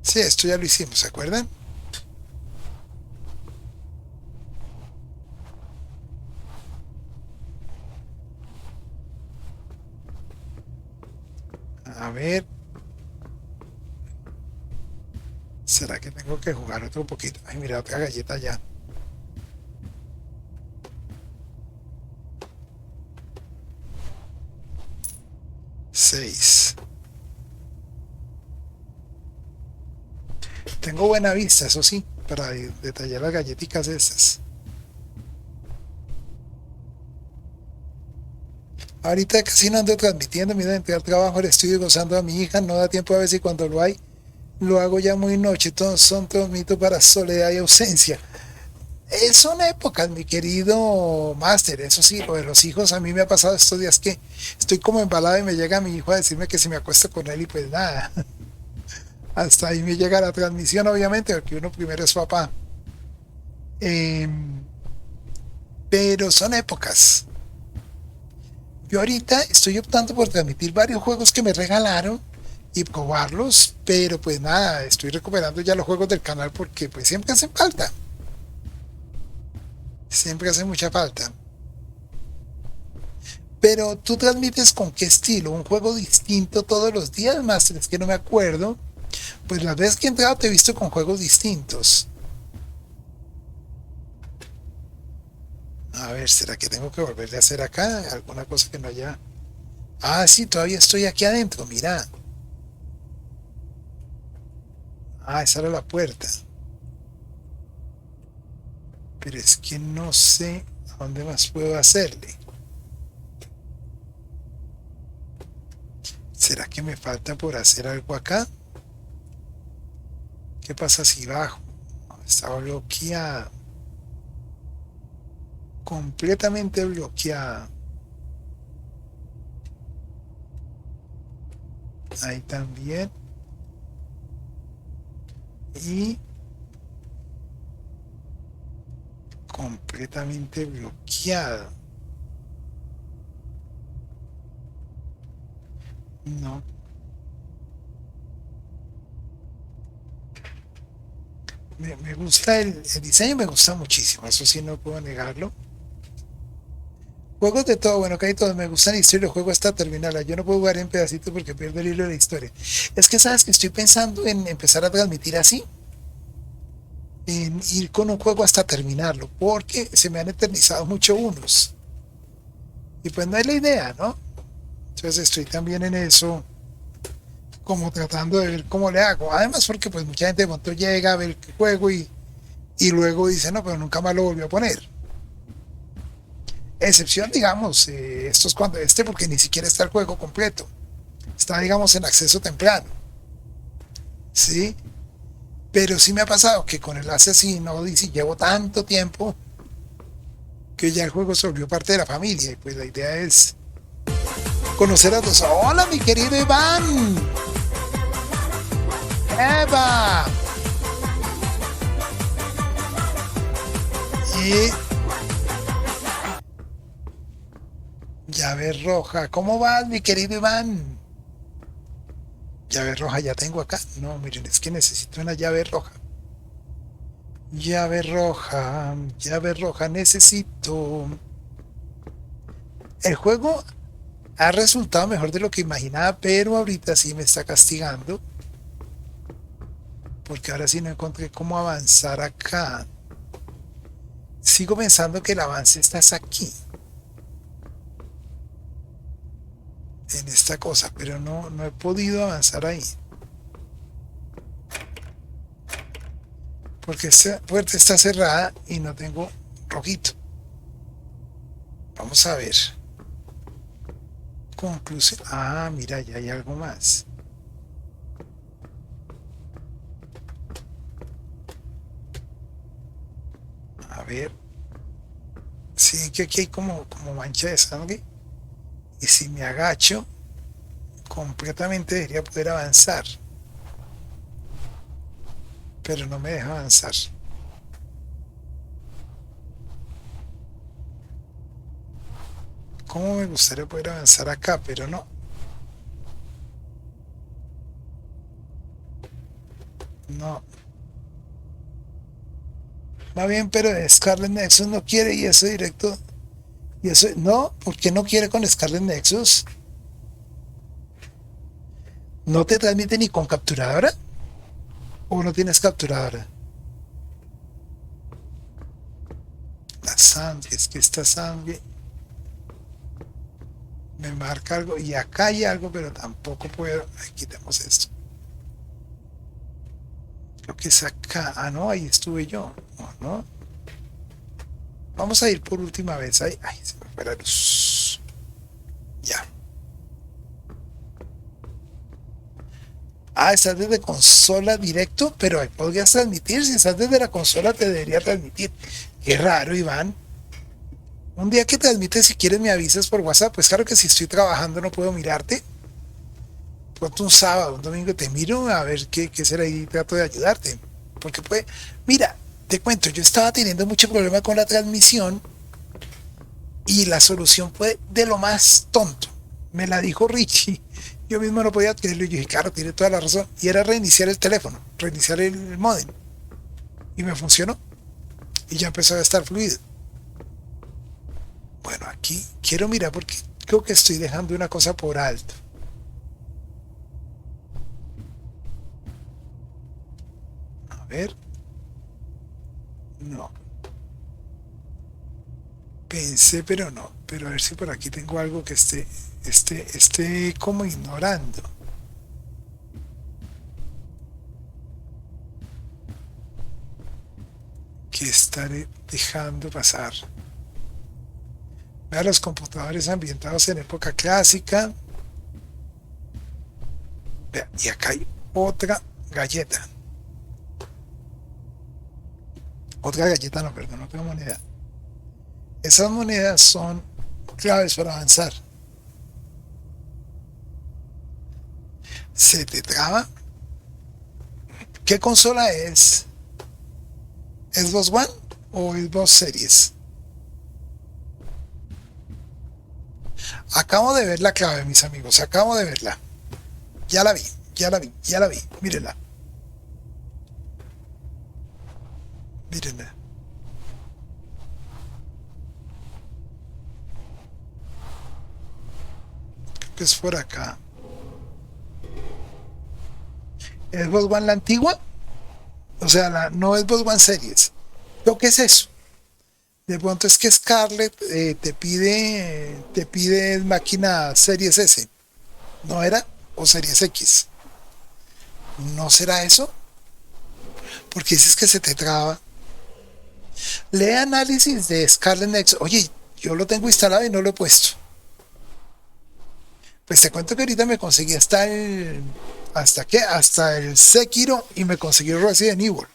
A: Sí, esto ya lo hicimos, ¿se acuerdan? A ver. ¿Será que tengo que jugar otro poquito? Ay, mira, otra galleta ya. Seis. Tengo buena vista, eso sí, para detallar las galletitas esas. Ahorita casi no ando transmitiendo, mira, entre el trabajo, el estudio, gozando a mi hija, no da tiempo a ver si cuando lo hay, lo hago ya muy noche, todos son transmito para soledad y ausencia. Son épocas, mi querido Master, eso sí, lo de los hijos, a mí me ha pasado estos días que estoy como embalado y me llega mi hijo a decirme que si me acuesto con él y pues nada, hasta ahí me llega la transmisión, obviamente, porque uno primero es papá. Pero son épocas. Yo ahorita estoy optando por transmitir varios juegos que me regalaron y probarlos, pero pues nada, estoy recuperando ya los juegos del canal porque pues siempre hacen falta. Siempre hace mucha falta. Pero tú transmites con qué estilo, un juego distinto todos los días, Master, es que no me acuerdo. Pues las veces que he entrado te he visto con juegos distintos. A ver, ¿será que tengo que volverle a hacer acá? ¿Alguna cosa que no haya? Ah, sí, todavía estoy aquí adentro, mira. Ah, esa era la puerta. Pero es que no sé a dónde más puedo hacerle. ¿Será que me falta por hacer algo acá? ¿Qué pasa si bajo? Está bloqueado. Completamente bloqueada. Ahí también. Y completamente bloqueado. No. Me gusta el diseño, me gusta muchísimo, eso sí no puedo negarlo. Juegos de todo, bueno, que hay todos, me gustan la historia, el juego hasta terminarla. Yo no puedo jugar en pedacitos porque pierdo el hilo de la historia. Es que sabes que estoy pensando en empezar a transmitir así, en ir con un juego hasta terminarlo, porque se me han eternizado mucho unos. Y pues no es la idea, ¿no? Entonces estoy también en eso, como tratando de ver cómo le hago. Además, porque pues mucha gente de pronto llega a ver el juego y luego dice, no, pero nunca más lo volvió a poner. Excepción, digamos, esto es cuando porque ni siquiera está el juego completo. Está, digamos, en acceso temprano. ¿Sí? Pero sí me ha pasado que con el asesino Odyssey llevo tanto tiempo que ya el juego se volvió parte de la familia. Y pues la idea es conocer a todos. Hola, mi querido Iván. Eva. Y llave roja. ¿Cómo vas, mi querido Iván? Llave roja ya tengo acá. No, miren, es que necesito una llave roja. Llave roja necesito. El juego ha resultado mejor de lo que imaginaba, pero ahorita sí me está castigando. Porque ahora sí no encontré cómo avanzar acá. Sigo pensando que el avance está aquí. En esta cosa, pero no he podido avanzar ahí. Porque esta puerta está cerrada y no tengo rojito. Vamos a ver. Conclusión. Ah, mira, ya hay algo más. A ver. Sí, que aquí hay como mancha de sangre. Y si me agacho, completamente debería poder avanzar. Pero no me deja avanzar. ¿Cómo me gustaría poder avanzar acá? Pero no. No. Va bien, pero Scarlet Nexus no quiere y eso directo. Y eso, no, ¿por qué no quiere con Scarlet Nexus? ¿No te transmite ni con capturadora? ¿O no tienes capturadora? La sangre, es que esta sangre me marca algo. Y acá hay algo, pero tampoco puedo. Ay, quitemos esto. Creo que es acá. Ah, no, ahí estuve yo. No, no. Vamos a ir por última vez. Ay, ay, se me fue la luz. Ya. Ah, estás desde consola directo, pero ahí podrías transmitir. Si estás desde la consola, te debería transmitir. Qué raro, Iván. Un día que transmites, si quieres, me avisas por WhatsApp. Pues claro que si estoy trabajando no puedo mirarte. Pronto un sábado, un domingo te miro a ver qué será y trato de ayudarte. Porque pues, mira, te cuento, yo estaba teniendo mucho problema con la transmisión y la solución fue de lo más tonto. Me la dijo Richie. Yo mismo no podía creerlo y yo dije, claro, tiene toda la razón. Y era reiniciar el teléfono, reiniciar el modem. Y me funcionó. Y ya empezó a estar fluido. Bueno, aquí quiero mirar porque creo que estoy dejando una cosa por alto. A ver. No. Pensé, pero no. Pero a ver si por aquí tengo algo que esté como ignorando. Que estaré dejando pasar. Vea los computadores ambientados en época clásica. Vea, y acá hay otra galleta. Otra galleta, no, perdón, otra moneda. Esas monedas son claves para avanzar. ¿Se te traba? ¿Qué consola es? ¿Es Xbox One o Xbox Series? Acabo de ver la clave, mis amigos. Acabo de verla. Ya la vi, ya la vi, ya la vi. Mírenla, mírenla. Creo que es por acá. ¿Es Xbox One la antigua? O sea, no es Xbox One Series. ¿Lo que es eso? De pronto es que Scarlett te pide máquina Series S. ¿No era? ¿O Series X? ¿No será eso? Porque dices que se te traba. Lee análisis de Scarlet Nexus. Oye, yo lo tengo instalado y no lo he puesto. Pues te cuento que ahorita me conseguí ¿hasta qué? Hasta el Sekiro y me conseguí el Resident Evil.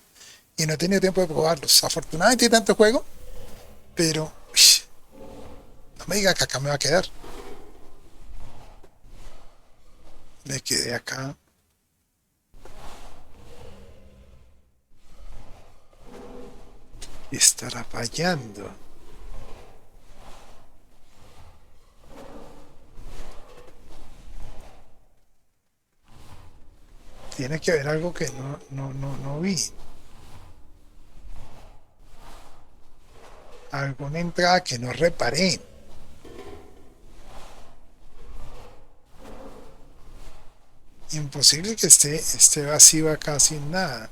A: Y no he tenido tiempo de probarlos. Afortunadamente hay tanto juego, pero no me diga que acá me va a quedar. Me quedé acá. Y estará fallando. Tiene que haber algo que no vi. Alguna entrada que no reparé. Imposible que esté vacío acá sin nada.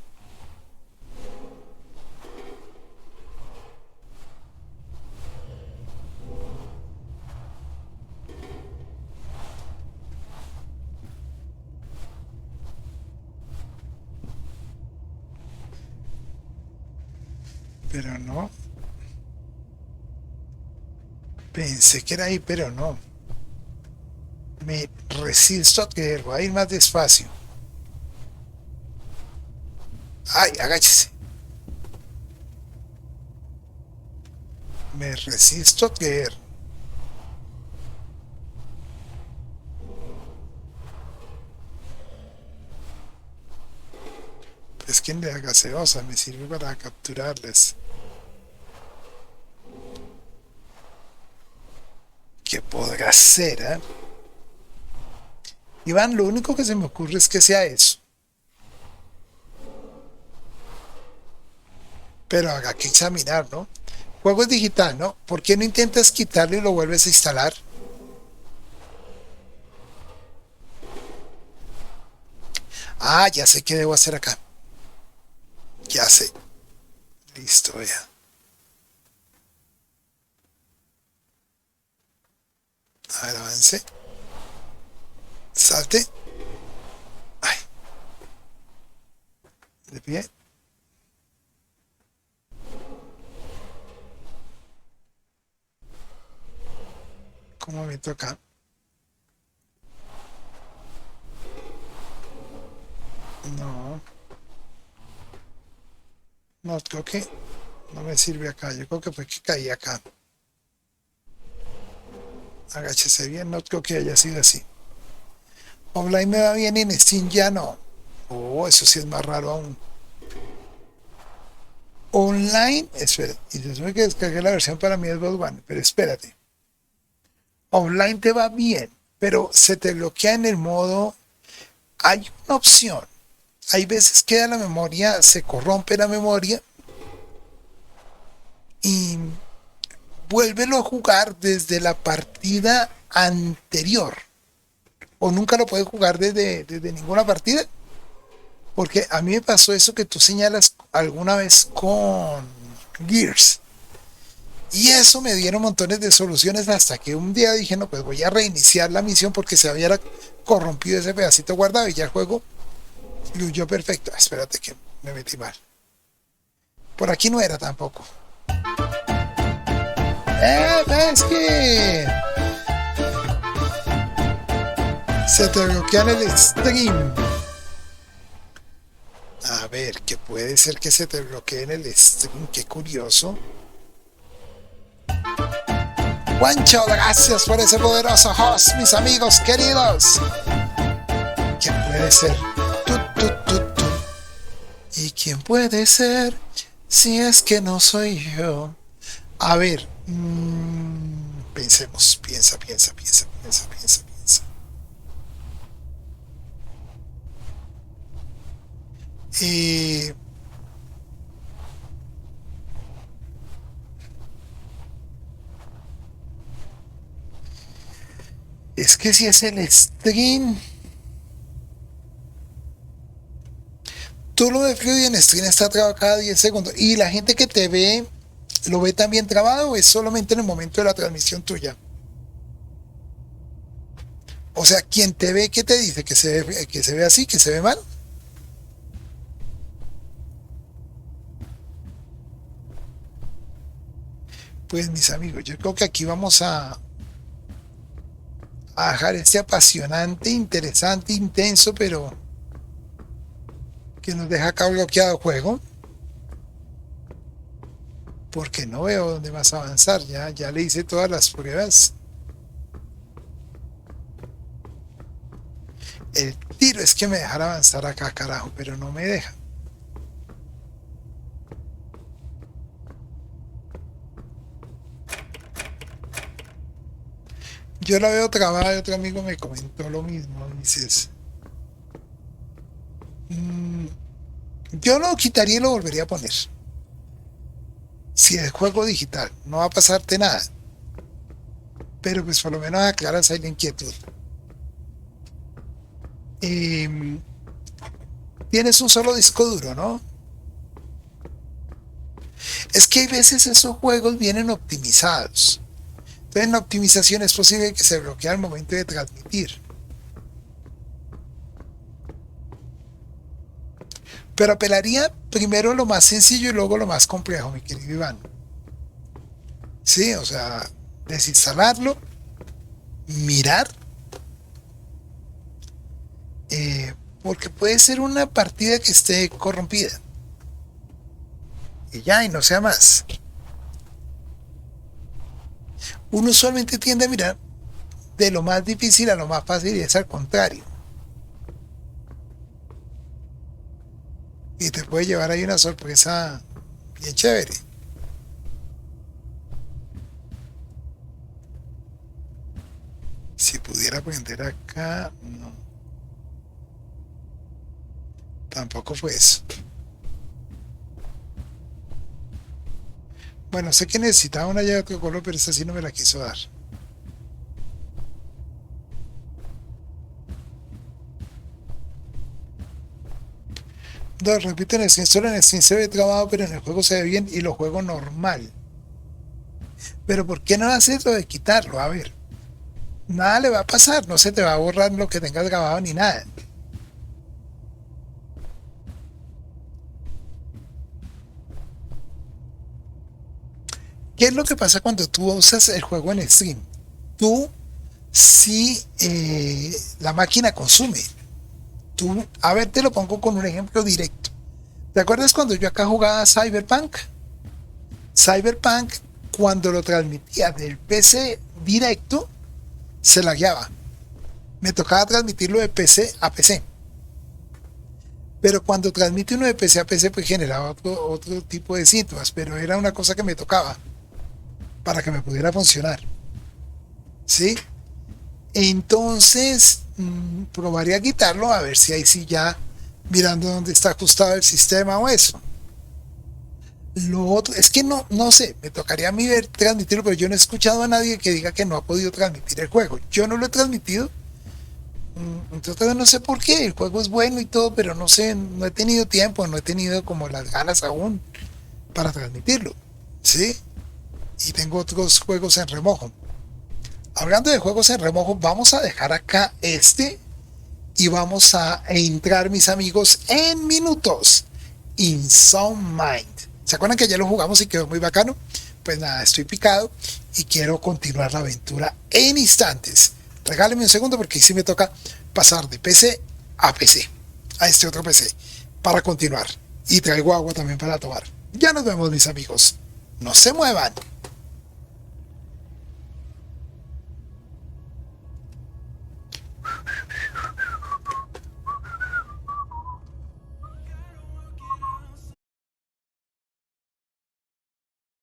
A: Pero no. Pensé que era ahí, pero no. Me resisto a que voy a ir más despacio. Ay, agáchese. Me resisto a creer. Es que la gaseosa me sirve para capturarles. ¿Qué podrá ser, eh? Iván, lo único que se me ocurre es que sea eso. Pero haga que examinar, ¿no? Juego es digital, ¿no? ¿Por qué no intentas quitarlo y lo vuelves a instalar? Ah, ya sé qué debo hacer acá. Ya sé. Listo, vea. A ver, avance. Salte. Ay, de pie. ¿Cómo me toca? No, no creo que no me sirve acá. Yo creo que fue que caí acá. Agáchese bien, no creo que haya sido así. Offline me va bien y en Steam ya no. Oh, eso sí es más raro aún. Online, espera, y se supone que descargué la versión para mi Xbox One, pero espérate. Offline te va bien, pero se te bloquea en el modo. Hay una opción. Hay veces que la memoria, se corrompe la memoria y vuélvelo a jugar desde la partida anterior. O nunca lo puedes jugar desde ninguna partida. Porque a mí me pasó eso que tú señalas alguna vez con Gears. Y eso me dieron montones de soluciones hasta que un día dije, no, pues voy a reiniciar la misión porque se había corrompido ese pedacito guardado y ya el juego fluyó perfecto. Ah, espérate que me metí mal. Por aquí no era tampoco. ¿Ves que se te bloquea en el stream? A ver, que puede ser que se te bloquee en el stream. Qué curioso. Juancho, gracias por ese poderoso host, mis amigos queridos. ¿Qué puede ser? Tu. ¿Y quién puede ser si es que no soy yo? A ver, pensemos, piensa. Eh, es que si es el stream, tú lo ves fluido y en stream está trabado cada 10 segundos. Y la gente que te ve, ¿lo ve también trabado o es solamente en el momento de la transmisión tuya? O sea, quien te ve, ¿qué te dice? Que se ve así, que se ve mal? Pues mis amigos, yo creo que aquí vamos a dejar este apasionante, interesante, intenso, pero que nos deja acá bloqueado juego, porque no veo dónde vas a avanzar. Ya le hice todas las pruebas. El tiro es que me dejara avanzar acá, carajo, pero no me deja. Yo la veo trabada y otro amigo me comentó lo mismo. Dices, "Mm, yo lo quitaría y lo volvería a poner. Si es juego digital, no va a pasarte nada. Pero pues por lo menos aclaras ahí la inquietud. Em, tienes un solo disco duro, ¿no? Es que hay veces esos juegos vienen optimizados. Entonces en la optimización es posible que se bloquee al momento de transmitir. Pero apelaría primero a lo más sencillo y luego lo más complejo, mi querido Iván. Sí, o sea, desinstalarlo, mirar, porque puede ser una partida que esté corrompida. Y ya, y no sea más. Uno usualmente tiende a mirar de lo más difícil a lo más fácil y es al contrario. Y te puede llevar ahí una sorpresa bien chévere. Si pudiera aprender acá, no. Tampoco fue eso. Bueno, sé que necesitaba una llave de otro color, pero esta sí no me la quiso dar. Dos, repito, en el sensor en el Steam se ve trabado, pero en el juego se ve bien y lo juego normal. Pero ¿por qué no haces lo de quitarlo? A ver, nada le va a pasar, no se te va a borrar lo que tengas grabado ni nada. ¿Qué es lo que pasa cuando tú usas el juego en stream? Tú sí, la máquina consume. Tú, a ver, te lo pongo con un ejemplo directo. ¿Te acuerdas cuando yo acá jugaba Cyberpunk? Cyberpunk, cuando lo transmitía del PC directo, se lagueaba. Me tocaba transmitirlo de PC a PC. Pero cuando transmite uno de PC a PC, pues generaba otro tipo de síntomas, pero era una cosa que me tocaba para que me pudiera funcionar. ¿Sí? Entonces, probaría a quitarlo a ver si ahí sí ya mirando dónde está ajustado el sistema o eso. Lo otro, es que no sé, me tocaría a mí ver, transmitirlo, pero yo no he escuchado a nadie que diga que no ha podido transmitir el juego. Yo no lo he transmitido, entonces no sé por qué, el juego es bueno y todo, pero no sé, no he tenido tiempo, no he tenido como las ganas aún para transmitirlo, ¿sí? Y tengo otros juegos en remojo. Hablando de juegos en remojo, vamos a dejar acá este y vamos a entrar, mis amigos, en minutos. In Some Mind. ¿Se acuerdan que ya lo jugamos y quedó muy bacano? Pues nada, estoy picado y quiero continuar la aventura en instantes. Regáleme un segundo porque sí me toca pasar de PC a PC, a este otro PC, para continuar. Y traigo agua también para tomar. Ya nos vemos, mis amigos. No se muevan.